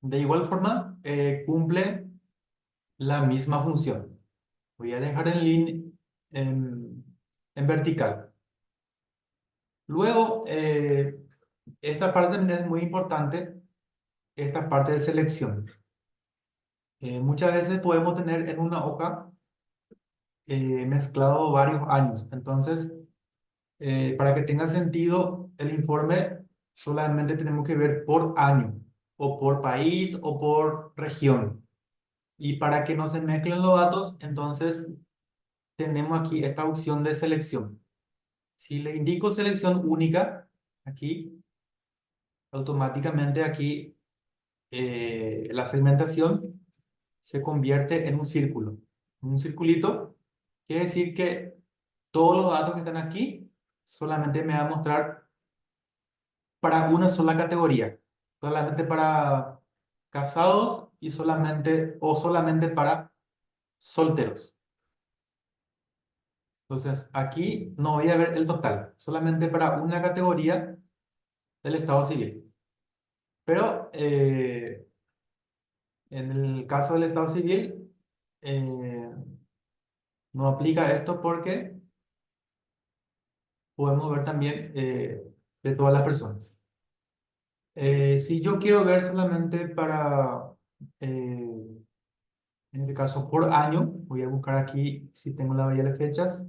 De igual forma, cumple la misma función. Voy a dejar en vertical. Luego, Esta parte también es muy importante, esta parte de selección. Muchas veces podemos tener en una hoja mezclado varios años. Entonces, para que tenga sentido el informe, solamente tenemos que ver por año, o por país, o por región. Y para que no se mezclen los datos, entonces tenemos aquí esta opción de selección. Si le indico selección única, aquí, automáticamente aquí la segmentación se convierte en un círculo. Un circulito quiere decir que todos los datos que están aquí solamente me va a mostrar para una sola categoría, solamente para casados y solamente o solamente para solteros. Entonces, aquí no voy a ver el total, solamente para una categoría del estado civil. Pero en el caso del estado civil, eh, no aplica esto porque podemos ver también de todas las personas. Si yo quiero ver solamente para, en este caso por año, voy a buscar aquí si tengo la variable fechas.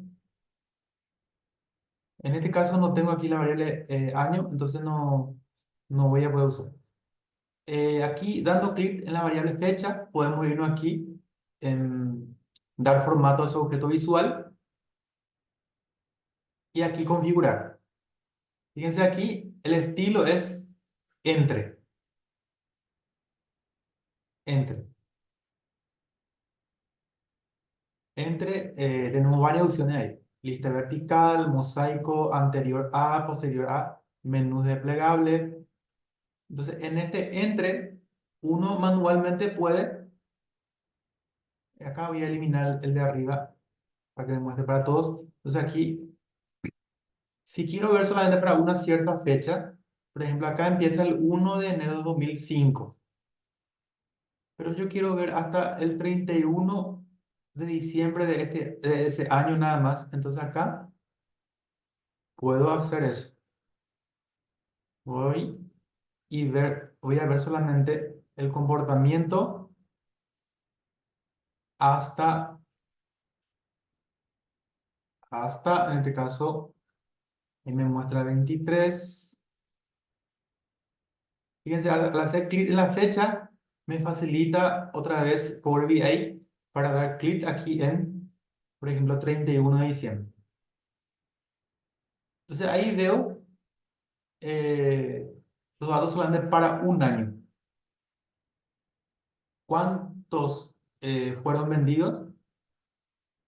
En este caso no tengo aquí la variable año, entonces no voy a poder usar. Aquí dando clic en la variable fecha, podemos irnos aquí en dar formato a ese objeto visual y aquí configurar. Fíjense aquí, el estilo es entre, entre. Tenemos varias opciones ahí. Lista vertical, mosaico, anterior a, posterior a, menús desplegable. Entonces, en este entre, uno manualmente puede, acá voy a eliminar el de arriba para que me muestre para todos. Entonces aquí, si quiero ver solamente para una cierta fecha, por ejemplo, acá empieza el 1 de enero de 2005, pero yo quiero ver hasta el 31 de diciembre de ese año nada más. Entonces acá puedo hacer eso. Voy voy a ver solamente el comportamiento hasta, en este caso, y me muestra 23. Fíjense, al hacer clic en la fecha, me facilita otra vez Power BI para dar clic aquí en, por ejemplo, 31 de diciembre. Entonces ahí veo los datos solamente para un año. ¿Cuántos fueron vendidos?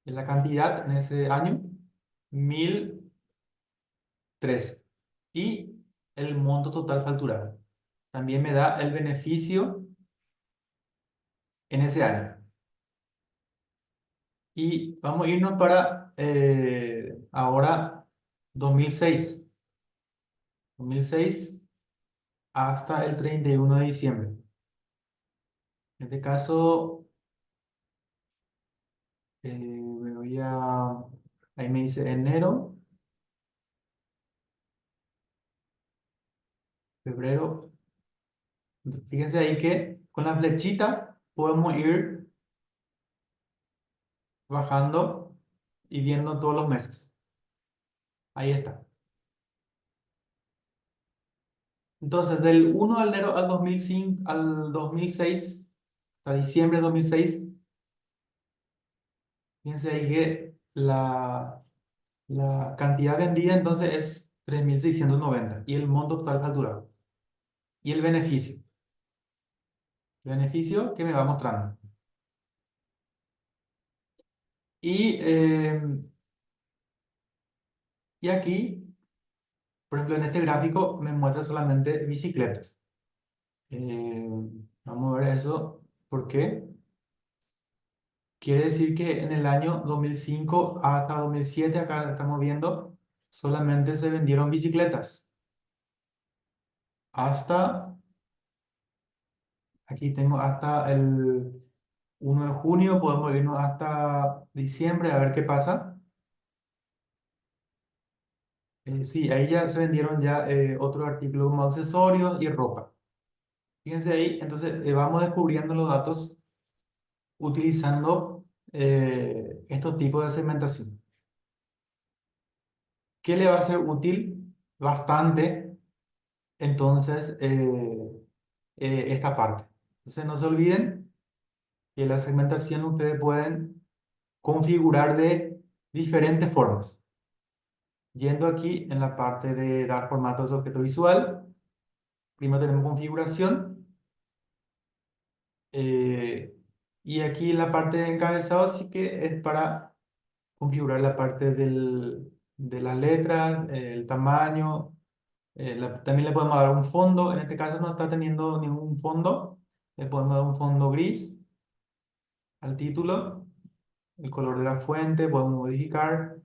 En la cantidad en ese año, 1013. Y el monto total facturado. También me da el beneficio en ese año. Y vamos a irnos para ahora 2006. 2006 hasta el 31 de diciembre. En este caso, me voy a... Ahí me dice enero, febrero. Entonces, fíjense ahí que con la flechita podemos ir bajando y viendo todos los meses. Ahí está. Entonces, del 1 de enero al 2005, al 2006, hasta diciembre de 2006, fíjense ahí que la cantidad vendida entonces es 3.690 y el monto total facturado. Y el beneficio que me va mostrando. Y, y aquí, por ejemplo, en este gráfico me muestra solamente bicicletas. Eh, Vamos a ver eso. ¿Por qué? Quiere decir que en el año 2005 hasta 2007, acá estamos viendo, solamente se vendieron bicicletas. Hasta, aquí tengo hasta el 1 de junio, podemos irnos hasta diciembre a ver qué pasa. Sí, ahí ya se vendieron ya otros artículos como accesorios y ropa. Fíjense ahí, entonces vamos descubriendo los datos utilizando estos tipos de segmentación. ¿Qué le va a ser útil? Bastante, entonces, esta parte. Entonces, no se olviden que la segmentación ustedes pueden configurar de diferentes formas. Yendo aquí en la parte de dar formatos de objeto visual, primero tenemos configuración. eh, y aquí en la parte de encabezado sí que es para configurar la parte de las letras, el tamaño. También le podemos dar un fondo. En este caso no está teniendo ningún fondo. Le podemos dar un fondo gris al título. El color de la fuente podemos modificar.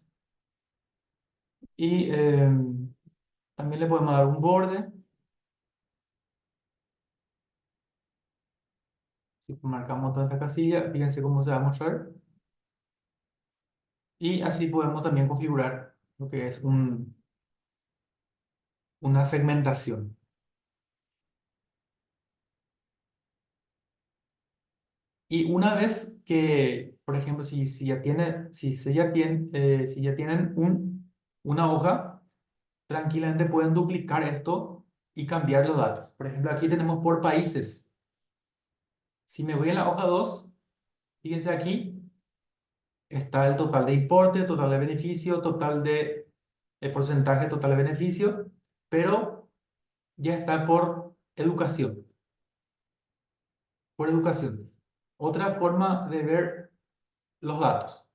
Y también le podemos dar un borde. Si marcamos toda esta casilla, fíjense cómo se va a mostrar. Y así podemos también configurar lo que es una segmentación. Y una vez que, por ejemplo, si ya tienen una hoja, tranquilamente pueden duplicar esto y cambiar los datos. Por ejemplo, aquí tenemos por países. Si me voy a la hoja 2, fíjense aquí, está el total de importe, total de beneficio, total de el porcentaje total de beneficio, pero ya está por educación. Otra forma de ver los datos.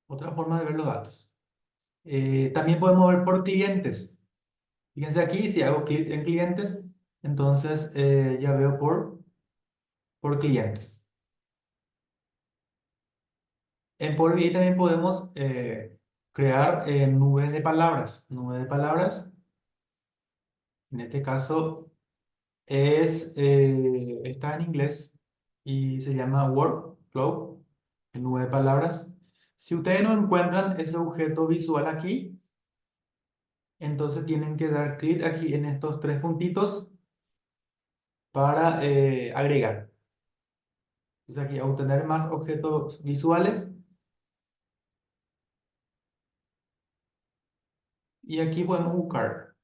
Otra forma de ver los datos. También podemos ver por clientes. Fíjense aquí, si hago clic en clientes, entonces ya veo por clientes. En Power BI también podemos crear nubes de palabras. Nube de palabras, en este caso, está en inglés y se llama Workflow, nube de palabras. Si ustedes no encuentran ese objeto visual aquí, entonces tienen que dar clic aquí en estos tres puntitos para agregar. Entonces aquí, a obtener más objetos visuales, y aquí podemos buscar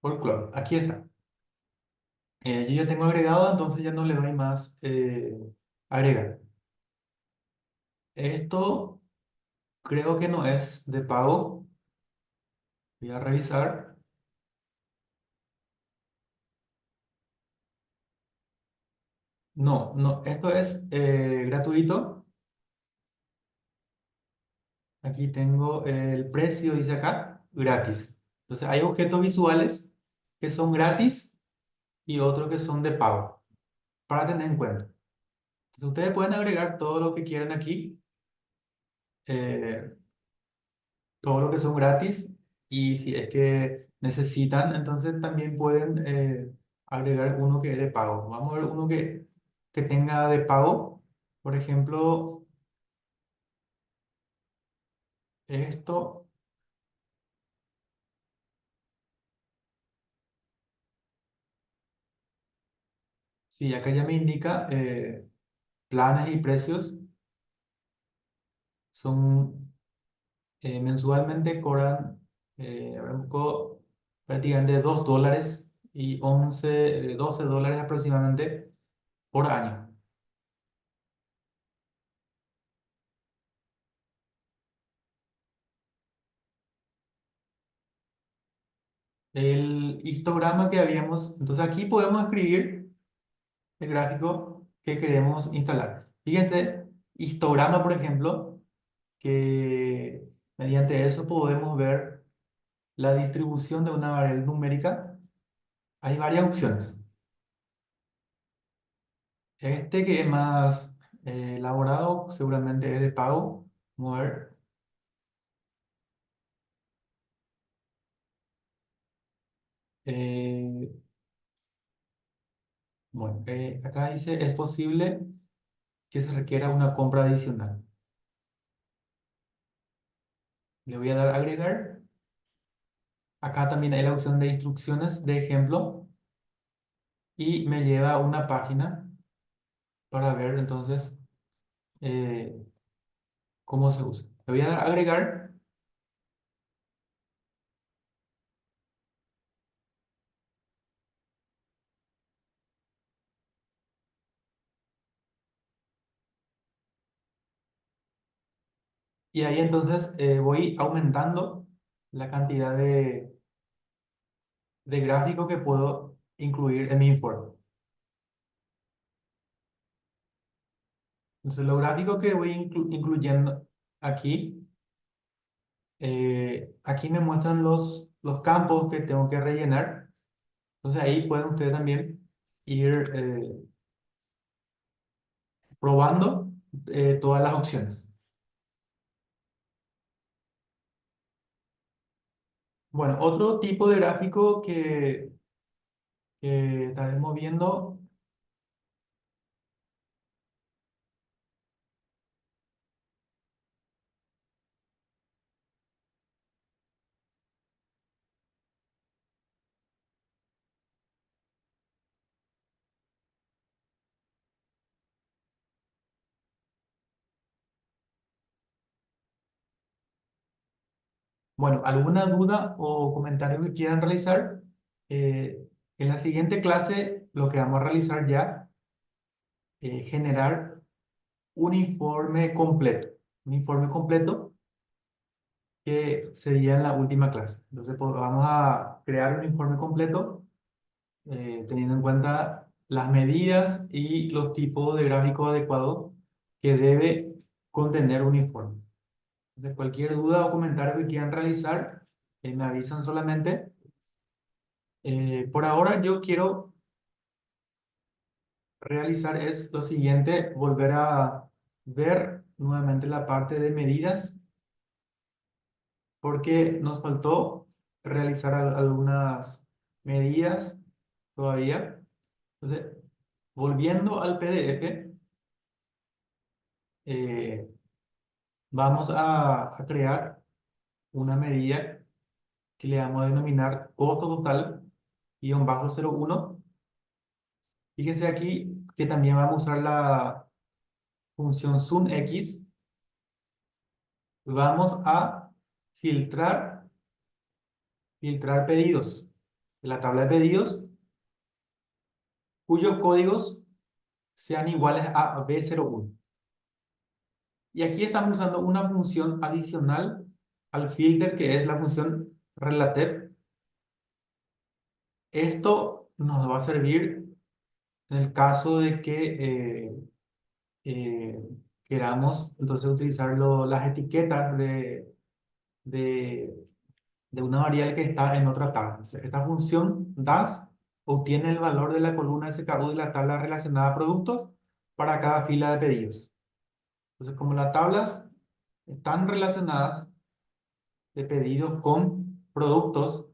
Workflow. Aquí está. Yo ya tengo agregado, entonces ya no le doy más agregar. Esto creo que no es de pago. Voy a revisar. No, no, esto es gratuito. Aquí tengo el precio, dice acá, gratis. Entonces hay objetos visuales que son gratis y otros que son de pago, para tener en cuenta. Entonces ustedes pueden agregar todo lo que quieran aquí, eh, todo lo que son gratis, y si es que necesitan, entonces también pueden agregar uno que es de pago. Vamos a ver uno que tenga de pago. Por ejemplo, esto, sí, acá ya me indica planes y precios. Son mensualmente cobran ahora busco, prácticamente $2 y 12 dólares aproximadamente por año. El histograma que habíamos, entonces aquí podemos escribir el gráfico que queremos instalar. Fíjense, histograma, por ejemplo, que mediante eso podemos ver la distribución de una variable numérica. Hay varias opciones. Este que es más elaborado seguramente es de pago. Vamos a ver. Eh, bueno, acá dice es posible. que se requiera una compra adicional. Le voy a dar a agregar. Acá también hay la opción de instrucciones de ejemplo y me lleva a una página para ver entonces eh, cómo se usa. Le voy a dar a agregar y ahí entonces voy aumentando la cantidad de gráficos que puedo incluir en mi informe. Entonces, los gráficos que voy incluyendo aquí, aquí me muestran los campos que tengo que rellenar. Entonces, ahí pueden ustedes también ir probando todas las opciones. Bueno, otro tipo de gráfico que estaremos viendo. Bueno, ¿alguna duda o comentario que quieran realizar? Eh, en la siguiente clase, lo que vamos a realizar ya, generar un informe completo. Un informe completo que sería en la última clase. Entonces, pues, vamos a crear un informe completo teniendo en cuenta las medidas y los tipos de gráfico adecuados que debe contener un informe. Entonces, cualquier duda o comentario que quieran realizar, me avisan solamente. Por ahora yo quiero realizar es lo siguiente, volver a ver nuevamente la parte de medidas, porque nos faltó realizar algunas medidas todavía. Entonces, volviendo al PDF, eh, vamos a crear una medida que le vamos a denominar costo total guión bajo 01. Fíjense aquí que también vamos a usar la función zoomx. Vamos a filtrar, filtrar pedidos de la tabla de pedidos cuyos códigos sean iguales a B01. Y aquí estamos usando una función adicional al filter que es la función relative. Esto nos va a servir en el caso de que eh, queramos entonces utilizar las etiquetas de, de una variable que está en otra tabla. Entonces, esta función DAS obtiene el valor de la columna SKU de la tabla relacionada a productos para cada fila de pedidos. Entonces, como las tablas están relacionadas de pedidos con productos,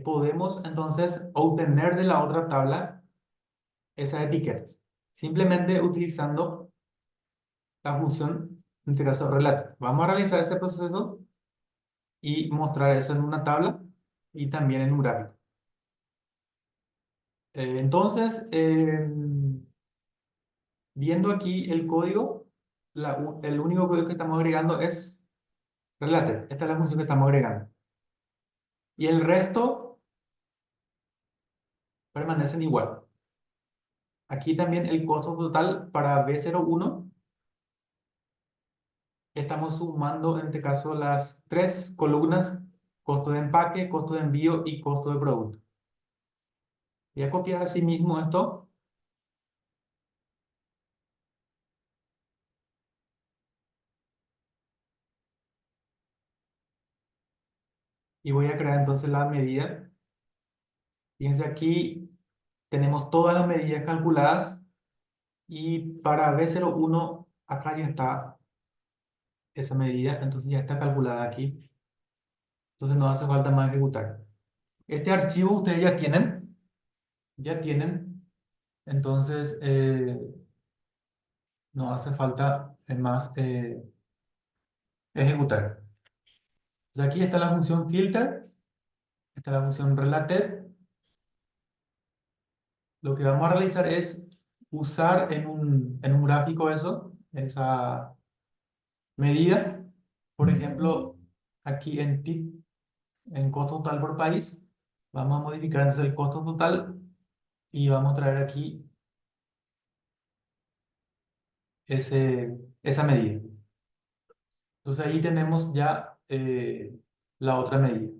podemos entonces obtener de la otra tabla esas etiquetas. Simplemente utilizando la función, en este caso, relative. Vamos a realizar ese proceso y mostrar eso en una tabla y también en un gráfico. Entonces, viendo aquí el código, el único código que estamos agregando es relative. Esta es la función que estamos agregando. Y el resto permanecen igual. Aquí también el costo total para B01. Estamos sumando en este caso las tres columnas: costo de empaque, costo de envío y costo de producto. Voy a copiar así mismo esto y voy a crear entonces la medida. Fíjense aquí tenemos todas las medidas calculadas y para B01 acá ya está esa medida, entonces ya está calculada aquí. Entonces no hace falta más ejecutar. Este archivo ustedes ya tienen, entonces no hace falta más ejecutar. Entonces aquí está la función filter, está la función related. Lo que vamos a realizar es usar en un gráfico esa medida. Por ejemplo, aquí en costo total por país, vamos a modificar entonces el costo total y vamos a traer aquí esa medida. Entonces ahí tenemos ya la otra medida.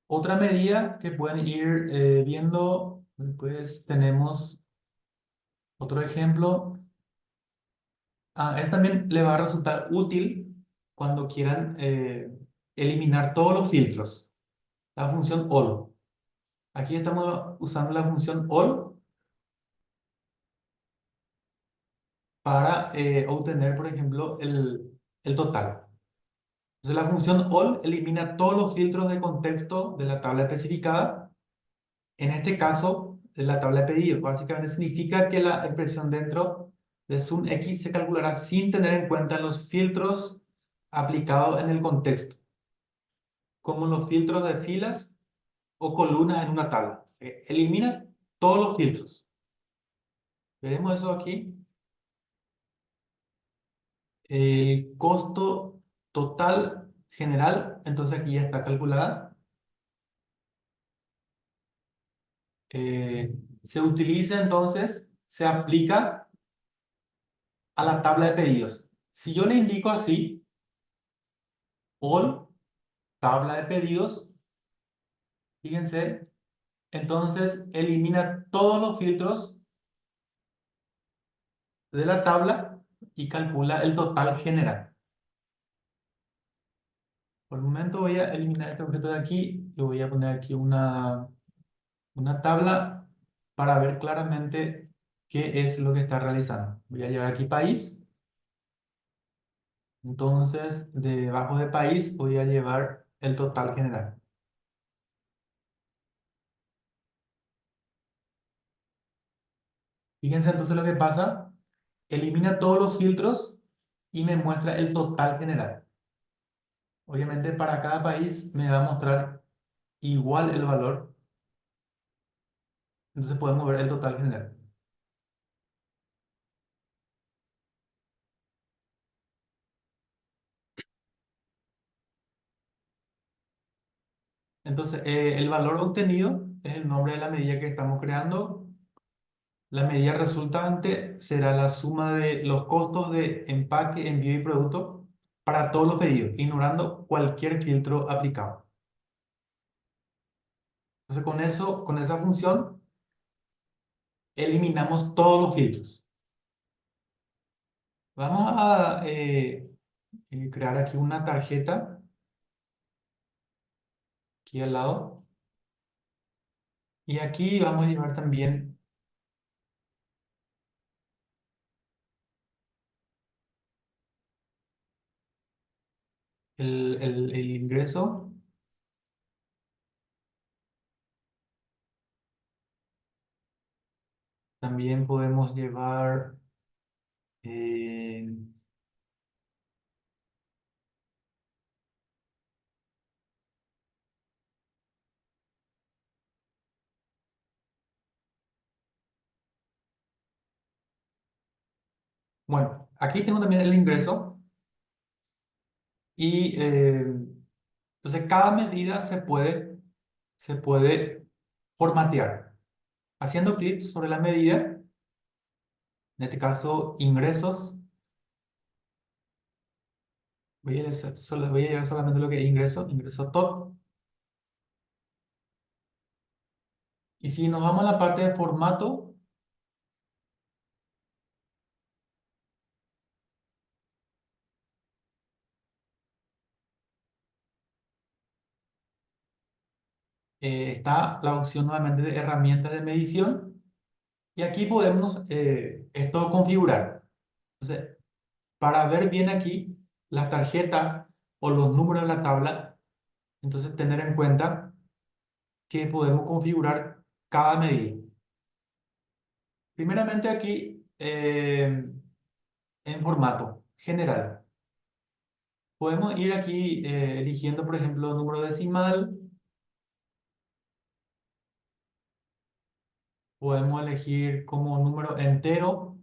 Otra medida que pueden ir viendo, pues tenemos otro ejemplo. Esto también le va a resultar útil cuando quieran eliminar todos los filtros. La función all. Aquí estamos usando la función all para obtener, por ejemplo, el total. Entonces la función all elimina todos los filtros de contexto de la tabla especificada. En este caso, de la tabla de pedidos, básicamente significa que la expresión dentro de sum x se calculará sin tener en cuenta los filtros aplicados en el contexto, como los filtros de filas o columnas en una tabla. Elimina todos los filtros. Veremos eso aquí. El costo total general, entonces aquí ya está calculada. Se utiliza entonces, se aplica a la tabla de pedidos. Si yo le indico así, all, tabla de pedidos, fíjense, entonces elimina todos los filtros de la tabla y calcula el total general. Por el momento voy a eliminar este objeto de aquí y voy a poner aquí una tabla para ver claramente qué es lo que está realizando. Voy a llevar aquí país. Entonces, debajo de país voy a llevar el total general. Fíjense entonces lo que pasa. Elimina todos los filtros y me muestra el total general. Obviamente para cada país me va a mostrar igual el valor. Entonces podemos ver el total general. Entonces, el valor obtenido es el nombre de la medida que estamos creando. La medida resultante será la suma de los costos de empaque, envío y producto para todos los pedidos, ignorando cualquier filtro aplicado. Entonces, con eso, con esa función, eliminamos todos los filtros. Vamos a crear aquí una tarjeta, aquí al lado. Y aquí vamos a llevar también el ingreso. También podemos llevar eh, bueno, aquí tengo también el ingreso y entonces cada medida se puede formatear. Haciendo clic sobre la medida, en este caso ingresos, voy a llevar solamente lo que es ingreso top. Y si nos vamos a la parte de formato, está la opción nuevamente de herramientas de medición. Y aquí podemos esto configurar. Entonces, para ver bien aquí las tarjetas o los números de la tabla, entonces tener en cuenta que podemos configurar cada medida. Primeramente aquí, en formato general. Podemos ir aquí eligiendo, por ejemplo, número decimal. Podemos elegir como número entero.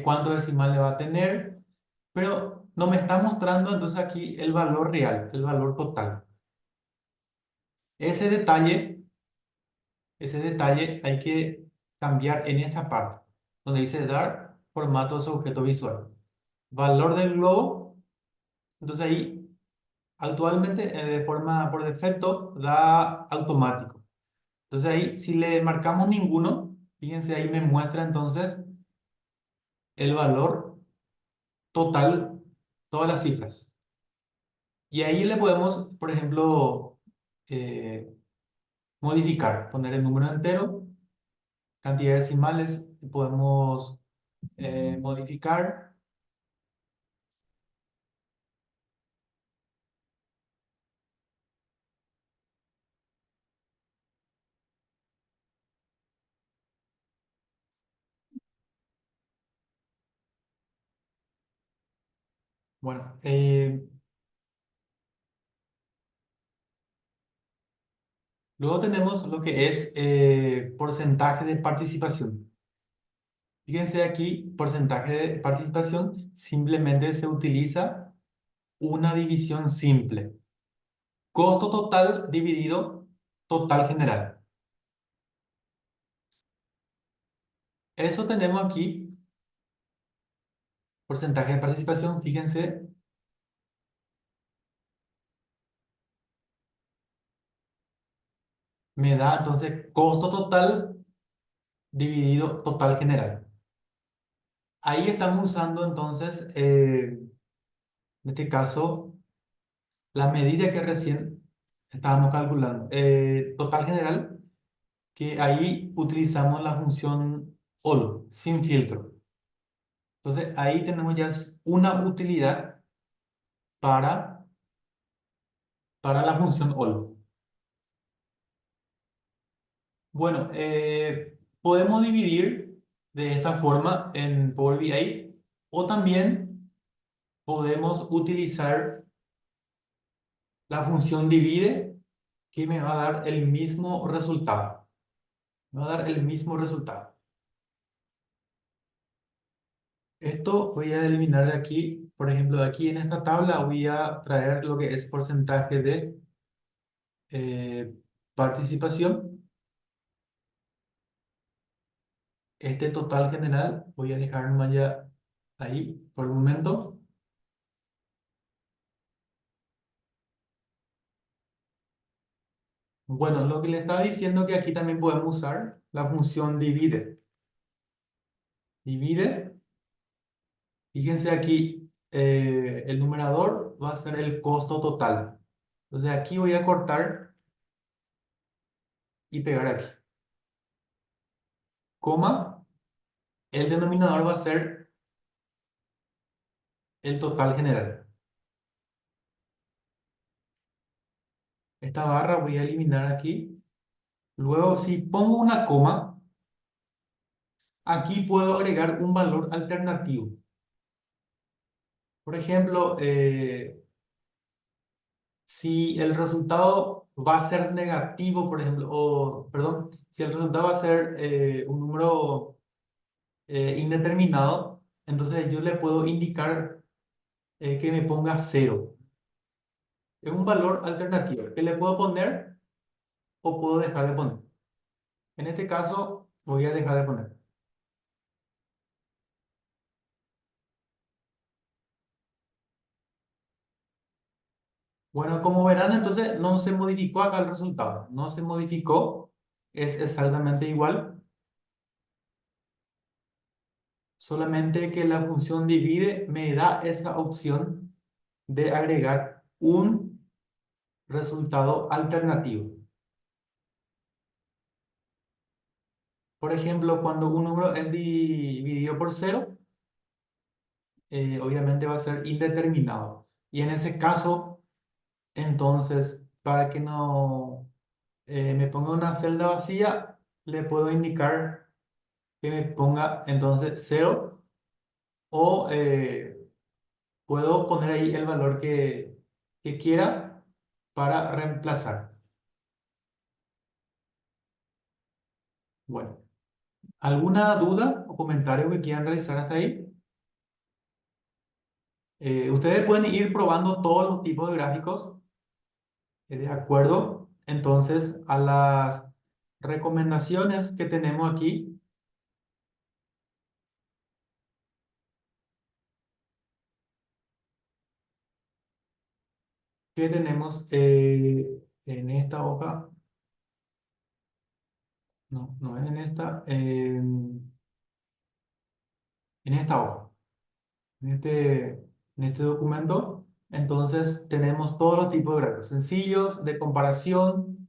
Cuánto decimal le va a tener. Pero no me está mostrando entonces aquí el valor real, el valor total. Ese detalle, ese detalle hay que cambiar en esta parte, donde dice dar formato de su objeto visual. Valor del globo. Entonces ahí actualmente de forma por defecto da automático. Entonces ahí si le marcamos ninguno, fíjense ahí me muestra entonces el valor total, todas las cifras. Y ahí le podemos, por ejemplo, eh, modificar, poner el número entero, cantidad de decimales, y podemos modificar. Bueno, luego tenemos lo que es porcentaje de participación. Fíjense aquí, porcentaje de participación, simplemente se utiliza una división simple. Costo total dividido total general. Eso tenemos aquí, porcentaje de participación, fíjense, me da entonces costo total dividido total general. Ahí estamos usando entonces, en este caso, la medida que recién estábamos calculando. Total general, que ahí utilizamos la función all, sin filtro. Entonces ahí tenemos ya una utilidad para, para la función all. Bueno, podemos dividir de esta forma en Power BI o también podemos utilizar la función divide que me va a dar el mismo resultado. Me va a dar el mismo resultado. Esto voy a eliminar de aquí, por ejemplo, de aquí en esta tabla voy a traer lo que es porcentaje de eh, participación. Este total general voy a dejar ya ahí por el momento. Bueno, lo que le estaba diciendo que aquí también podemos usar la función divide. Divide, fíjense aquí, el numerador va a ser el costo total. Entonces aquí voy a cortar y pegar aquí. Coma, el denominador va a ser el total general. Esta barra voy a eliminar aquí. Luego, si pongo una coma, aquí puedo agregar un valor alternativo. Por ejemplo, si el resultado va a ser negativo, por ejemplo, o, perdón, si el resultado va a ser un número indeterminado, entonces yo le puedo indicar que me ponga cero. Es un valor alternativo que le puedo poner o puedo dejar de poner. En este caso, voy a dejar de poner. Bueno, como verán, entonces no se modificó acá el resultado. No se modificó, es exactamente igual. Solamente que la función divide me da esa opción de agregar un resultado alternativo. Por ejemplo, cuando un número es dividido por cero, obviamente va a ser indeterminado. Y en ese caso, entonces para que no me ponga una celda vacía, le puedo indicar que me ponga entonces cero o puedo poner ahí el valor que quiera para reemplazar. Bueno, ¿alguna duda o comentario que quieran realizar hasta ahí? Ustedes pueden ir probando todos los tipos de gráficos, de acuerdo entonces a las recomendaciones que tenemos aquí. Que tenemos en esta hoja, no, no es en esta, en esta hoja, en este documento. Entonces tenemos todos los tipos de gráficos sencillos, de comparación,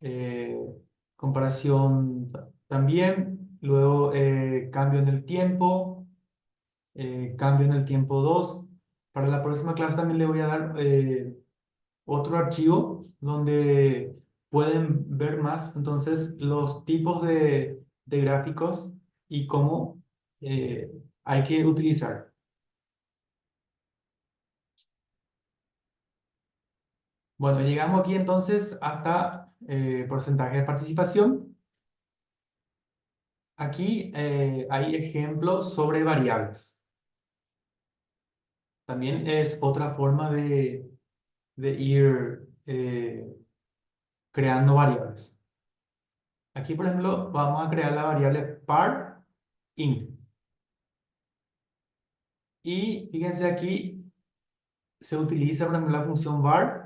eh, comparación también, luego cambio en el tiempo, cambio en el tiempo 2. Para la próxima clase también le voy a dar otro archivo donde pueden ver más entonces los tipos de gráficos y cómo eh, hay que utilizar. Bueno, llegamos aquí entonces hasta porcentaje de participación. Aquí hay ejemplos sobre variables. También es otra forma de ir creando variables. Aquí, por ejemplo, vamos a crear la variable par int. Y fíjense aquí, se utiliza, por ejemplo, la función var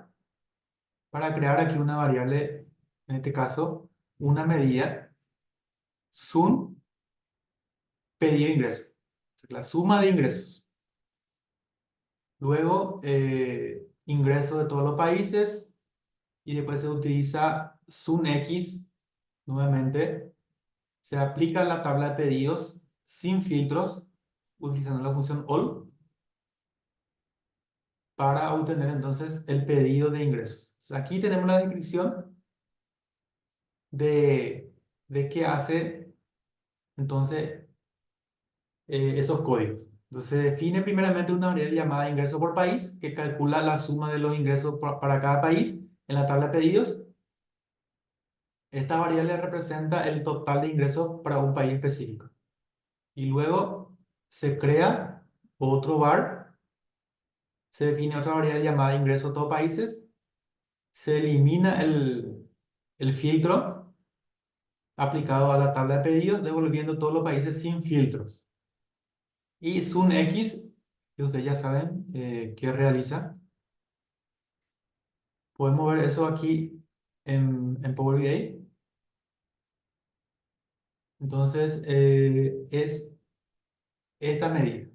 para crear aquí una variable, en este caso, una medida, sum, pedido de ingresos. O sea, la suma de ingresos. Luego, ingresos de todos los países. Y después se utiliza sum x, nuevamente. Se aplica la tabla de pedidos sin filtros, utilizando la función all, para obtener entonces el pedido de ingresos. O sea, aquí tenemos la descripción de, de qué hace entonces esos códigos. Entonces se define primeramente una variable llamada ingreso por país, que calcula la suma de los ingresos para cada país en la tabla de pedidos. Esta variable representa el total de ingresos para un país específico. Y luego se crea otro var, se define otra variable llamada ingreso todos países, se elimina el filtro aplicado a la tabla de pedidos, devolviendo todos los países sin filtros. Y SunX, que ustedes ya saben qué realiza. Podemos ver eso aquí en Power BI. Entonces, es esta medida.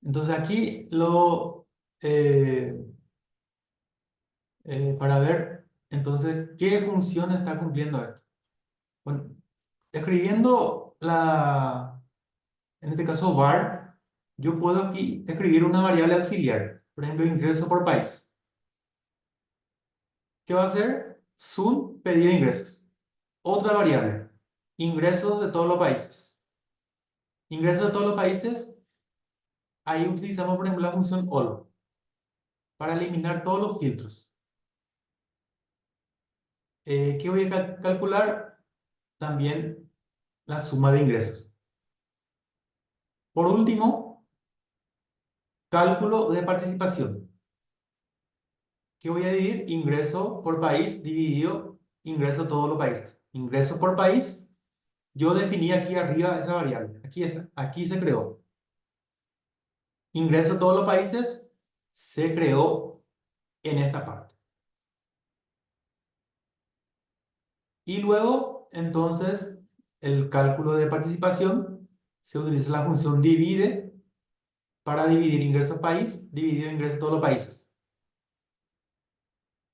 Entonces, aquí eh, para ver, entonces, ¿qué función está cumpliendo esto? Bueno, escribiendo en este caso, var, yo puedo aquí escribir una variable auxiliar, por ejemplo, ingreso por país. ¿Qué va a hacer? Sum pedido de ingresos. Otra variable, ingresos de todos los países. Ingresos de todos los países, ahí utilizamos, por ejemplo, la función all para eliminar todos los filtros. ¿Qué voy a calcular? También la suma de ingresos. Por último, cálculo de participación. ¿Qué voy a dividir? Ingreso por país dividido ingreso de todos los países. Ingreso por país, yo definí aquí arriba esa variable. Aquí está, aquí se creó. Ingreso de todos los países se creó en esta parte. Y luego, entonces, el cálculo de participación, se utiliza la función divide para dividir ingresos país, dividido ingresos de todos los países.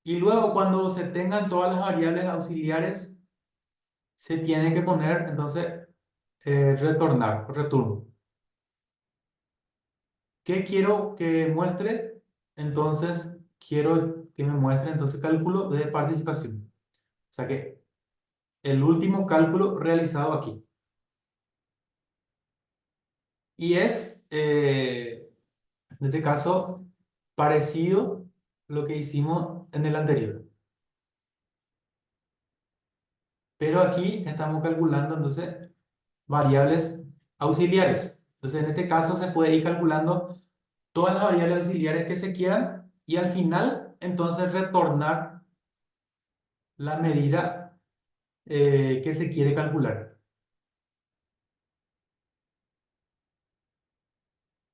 Y luego, cuando se tengan todas las variables auxiliares, se tiene que poner, entonces, retornar, return. ¿Qué quiero que muestre? Entonces, quiero que me muestre entonces cálculo de participación. O sea que el último cálculo realizado aquí. Y es, en este caso, parecido lo que hicimos en el anterior. Pero aquí estamos calculando entonces variables auxiliares. Entonces, en este caso se puede ir calculando todas las variables auxiliares que se quieran y al final, entonces, retornar la medida que se quiere calcular.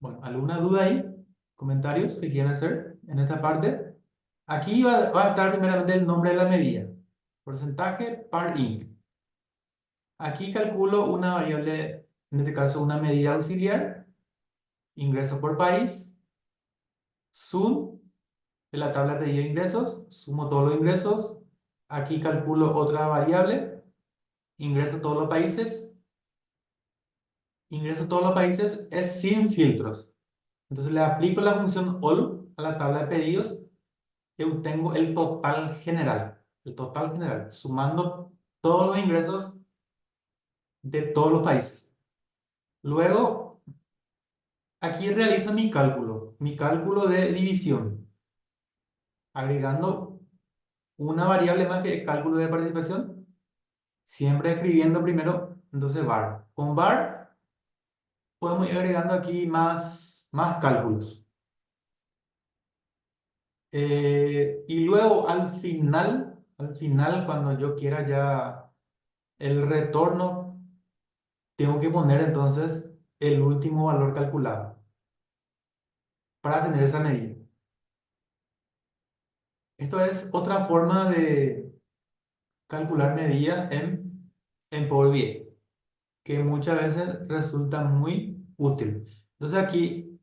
Bueno, ¿alguna duda ahí? ¿Comentarios que quieran hacer en esta parte? Aquí va a estar primeramente el nombre de la medida. Porcentaje par inc. Aquí calculo una variable, en este caso una medida auxiliar, ingreso por país, sum de la tabla de pedido de ingresos, sumo todos los ingresos. Aquí calculo otra variable, ingreso todos los países. Ingreso todos los países es sin filtros. Entonces le aplico la función all a la tabla de pedidos y obtengo el total general. El total general, sumando todos los ingresos de todos los países. Luego, aquí realizo mi cálculo de división, agregando una variable más que es cálculo de participación, siempre escribiendo primero, entonces var. Con var podemos ir agregando aquí más cálculos. Y luego al final, cuando yo quiera ya el retorno, tengo que poner entonces el último valor calculado para tener esa medida. Esto es otra forma de calcular medidas en Power BI, que muchas veces resulta muy útil. Entonces aquí,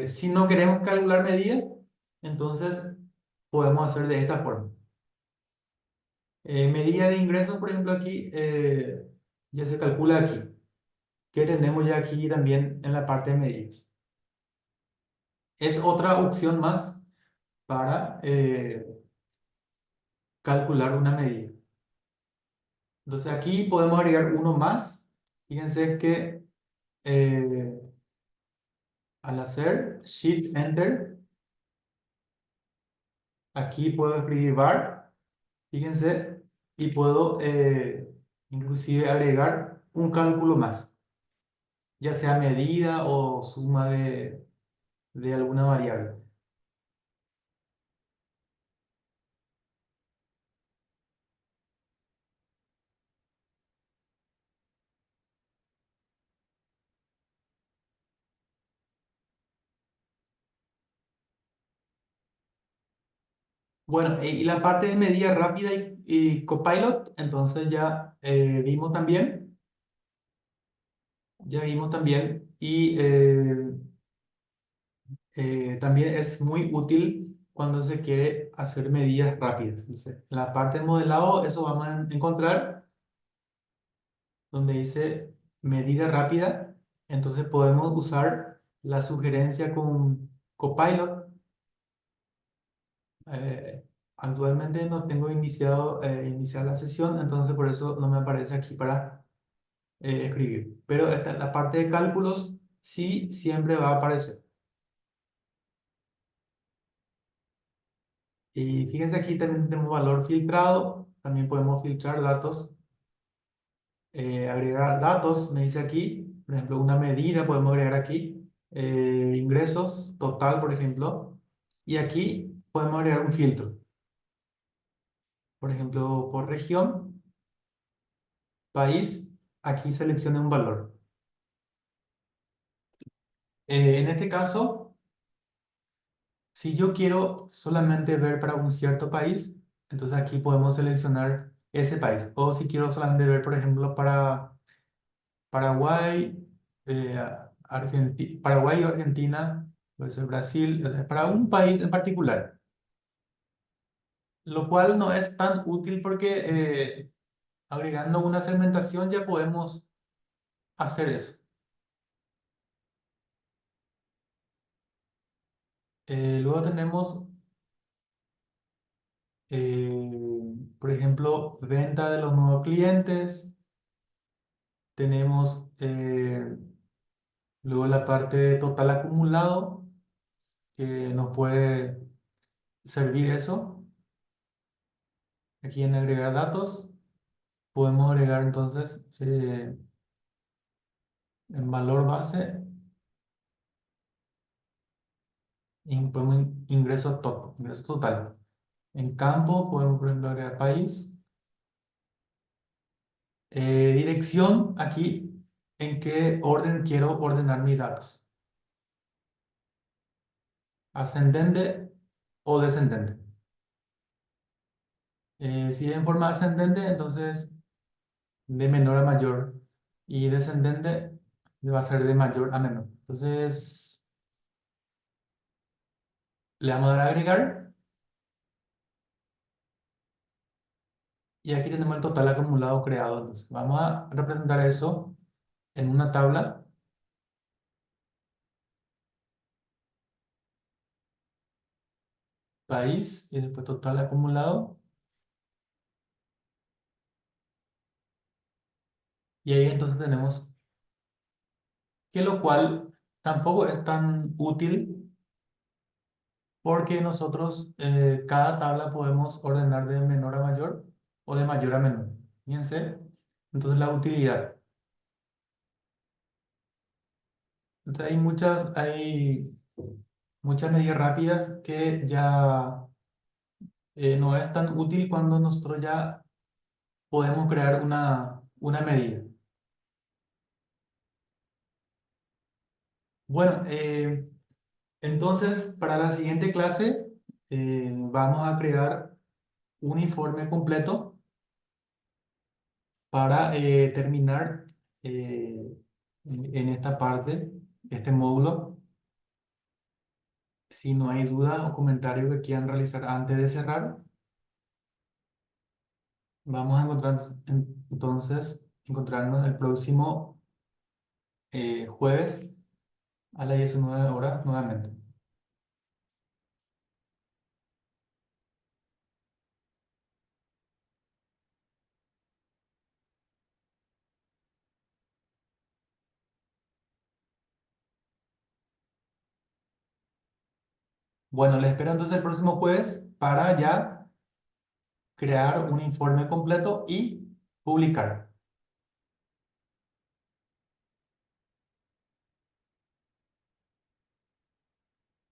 si no queremos calcular medidas, entonces podemos hacer de esta forma. Medida de ingresos, por ejemplo, aquí ya se calcula aquí, que tenemos ya aquí también en la parte de medidas. Es otra opción más para calcular una medida. Entonces aquí podemos agregar uno más. Fíjense que eh, al hacer Shift Enter, aquí puedo escribir var, fíjense, y puedo inclusive agregar un cálculo más, ya sea medida o suma de alguna variable. Bueno, y la parte de medida rápida y Copilot, entonces ya vimos también, y también es muy útil cuando se quiere hacer medidas rápidas. Entonces, en la parte de modelado, eso vamos a encontrar donde dice medida rápida, entonces podemos usar la sugerencia con Copilot. Eh, Actualmente no tengo iniciar la sesión, entonces por eso no me aparece aquí para escribir. Pero la parte de cálculos sí siempre va a aparecer. Y fíjense aquí también tenemos valor filtrado, también podemos filtrar datos, agregar datos, me dice aquí, por ejemplo, una medida podemos agregar aquí, ingresos total, por ejemplo, y aquí podemos agregar un filtro, por ejemplo, por región, país, aquí seleccione un valor. En este caso, si yo quiero solamente ver para un cierto país, entonces aquí podemos seleccionar ese país. O si quiero solamente ver, por ejemplo, para Paraguay, Paraguay o Argentina, puede ser Brasil, o sea, para un país en particular. Lo cual no es tan útil porque agregando una segmentación ya podemos hacer eso. Luego tenemos, por ejemplo, venta de los nuevos clientes. Tenemos luego la parte total acumulado, que nos puede servir eso. Aquí en agregar datos, podemos agregar entonces en valor base, podemos ingreso total. En campo podemos, por ejemplo, agregar país. Dirección, aquí, en qué orden quiero ordenar mis datos. Ascendente o descendente. Si es en forma ascendente, entonces de menor a mayor. Y descendente va a ser de mayor a menor. Entonces, le vamos a dar a agregar. Y aquí tenemos el total acumulado creado. Entonces, vamos a representar eso en una tabla. País y después total acumulado. Y ahí entonces tenemos que lo cual tampoco es tan útil porque nosotros cada tabla podemos ordenar de menor a mayor o de mayor a menor. Fíjense, entonces la utilidad. Entonces hay muchas medidas rápidas que ya no es tan útil cuando nosotros ya podemos crear una medida. Bueno, entonces para la siguiente clase vamos a crear un informe completo para terminar en esta parte, este módulo. Si no hay dudas o comentarios que quieran realizar antes de cerrar, vamos a encontrarnos el próximo jueves a las 19 horas nuevamente. Bueno, les espero entonces el próximo jueves para ya crear un informe completo y publicar.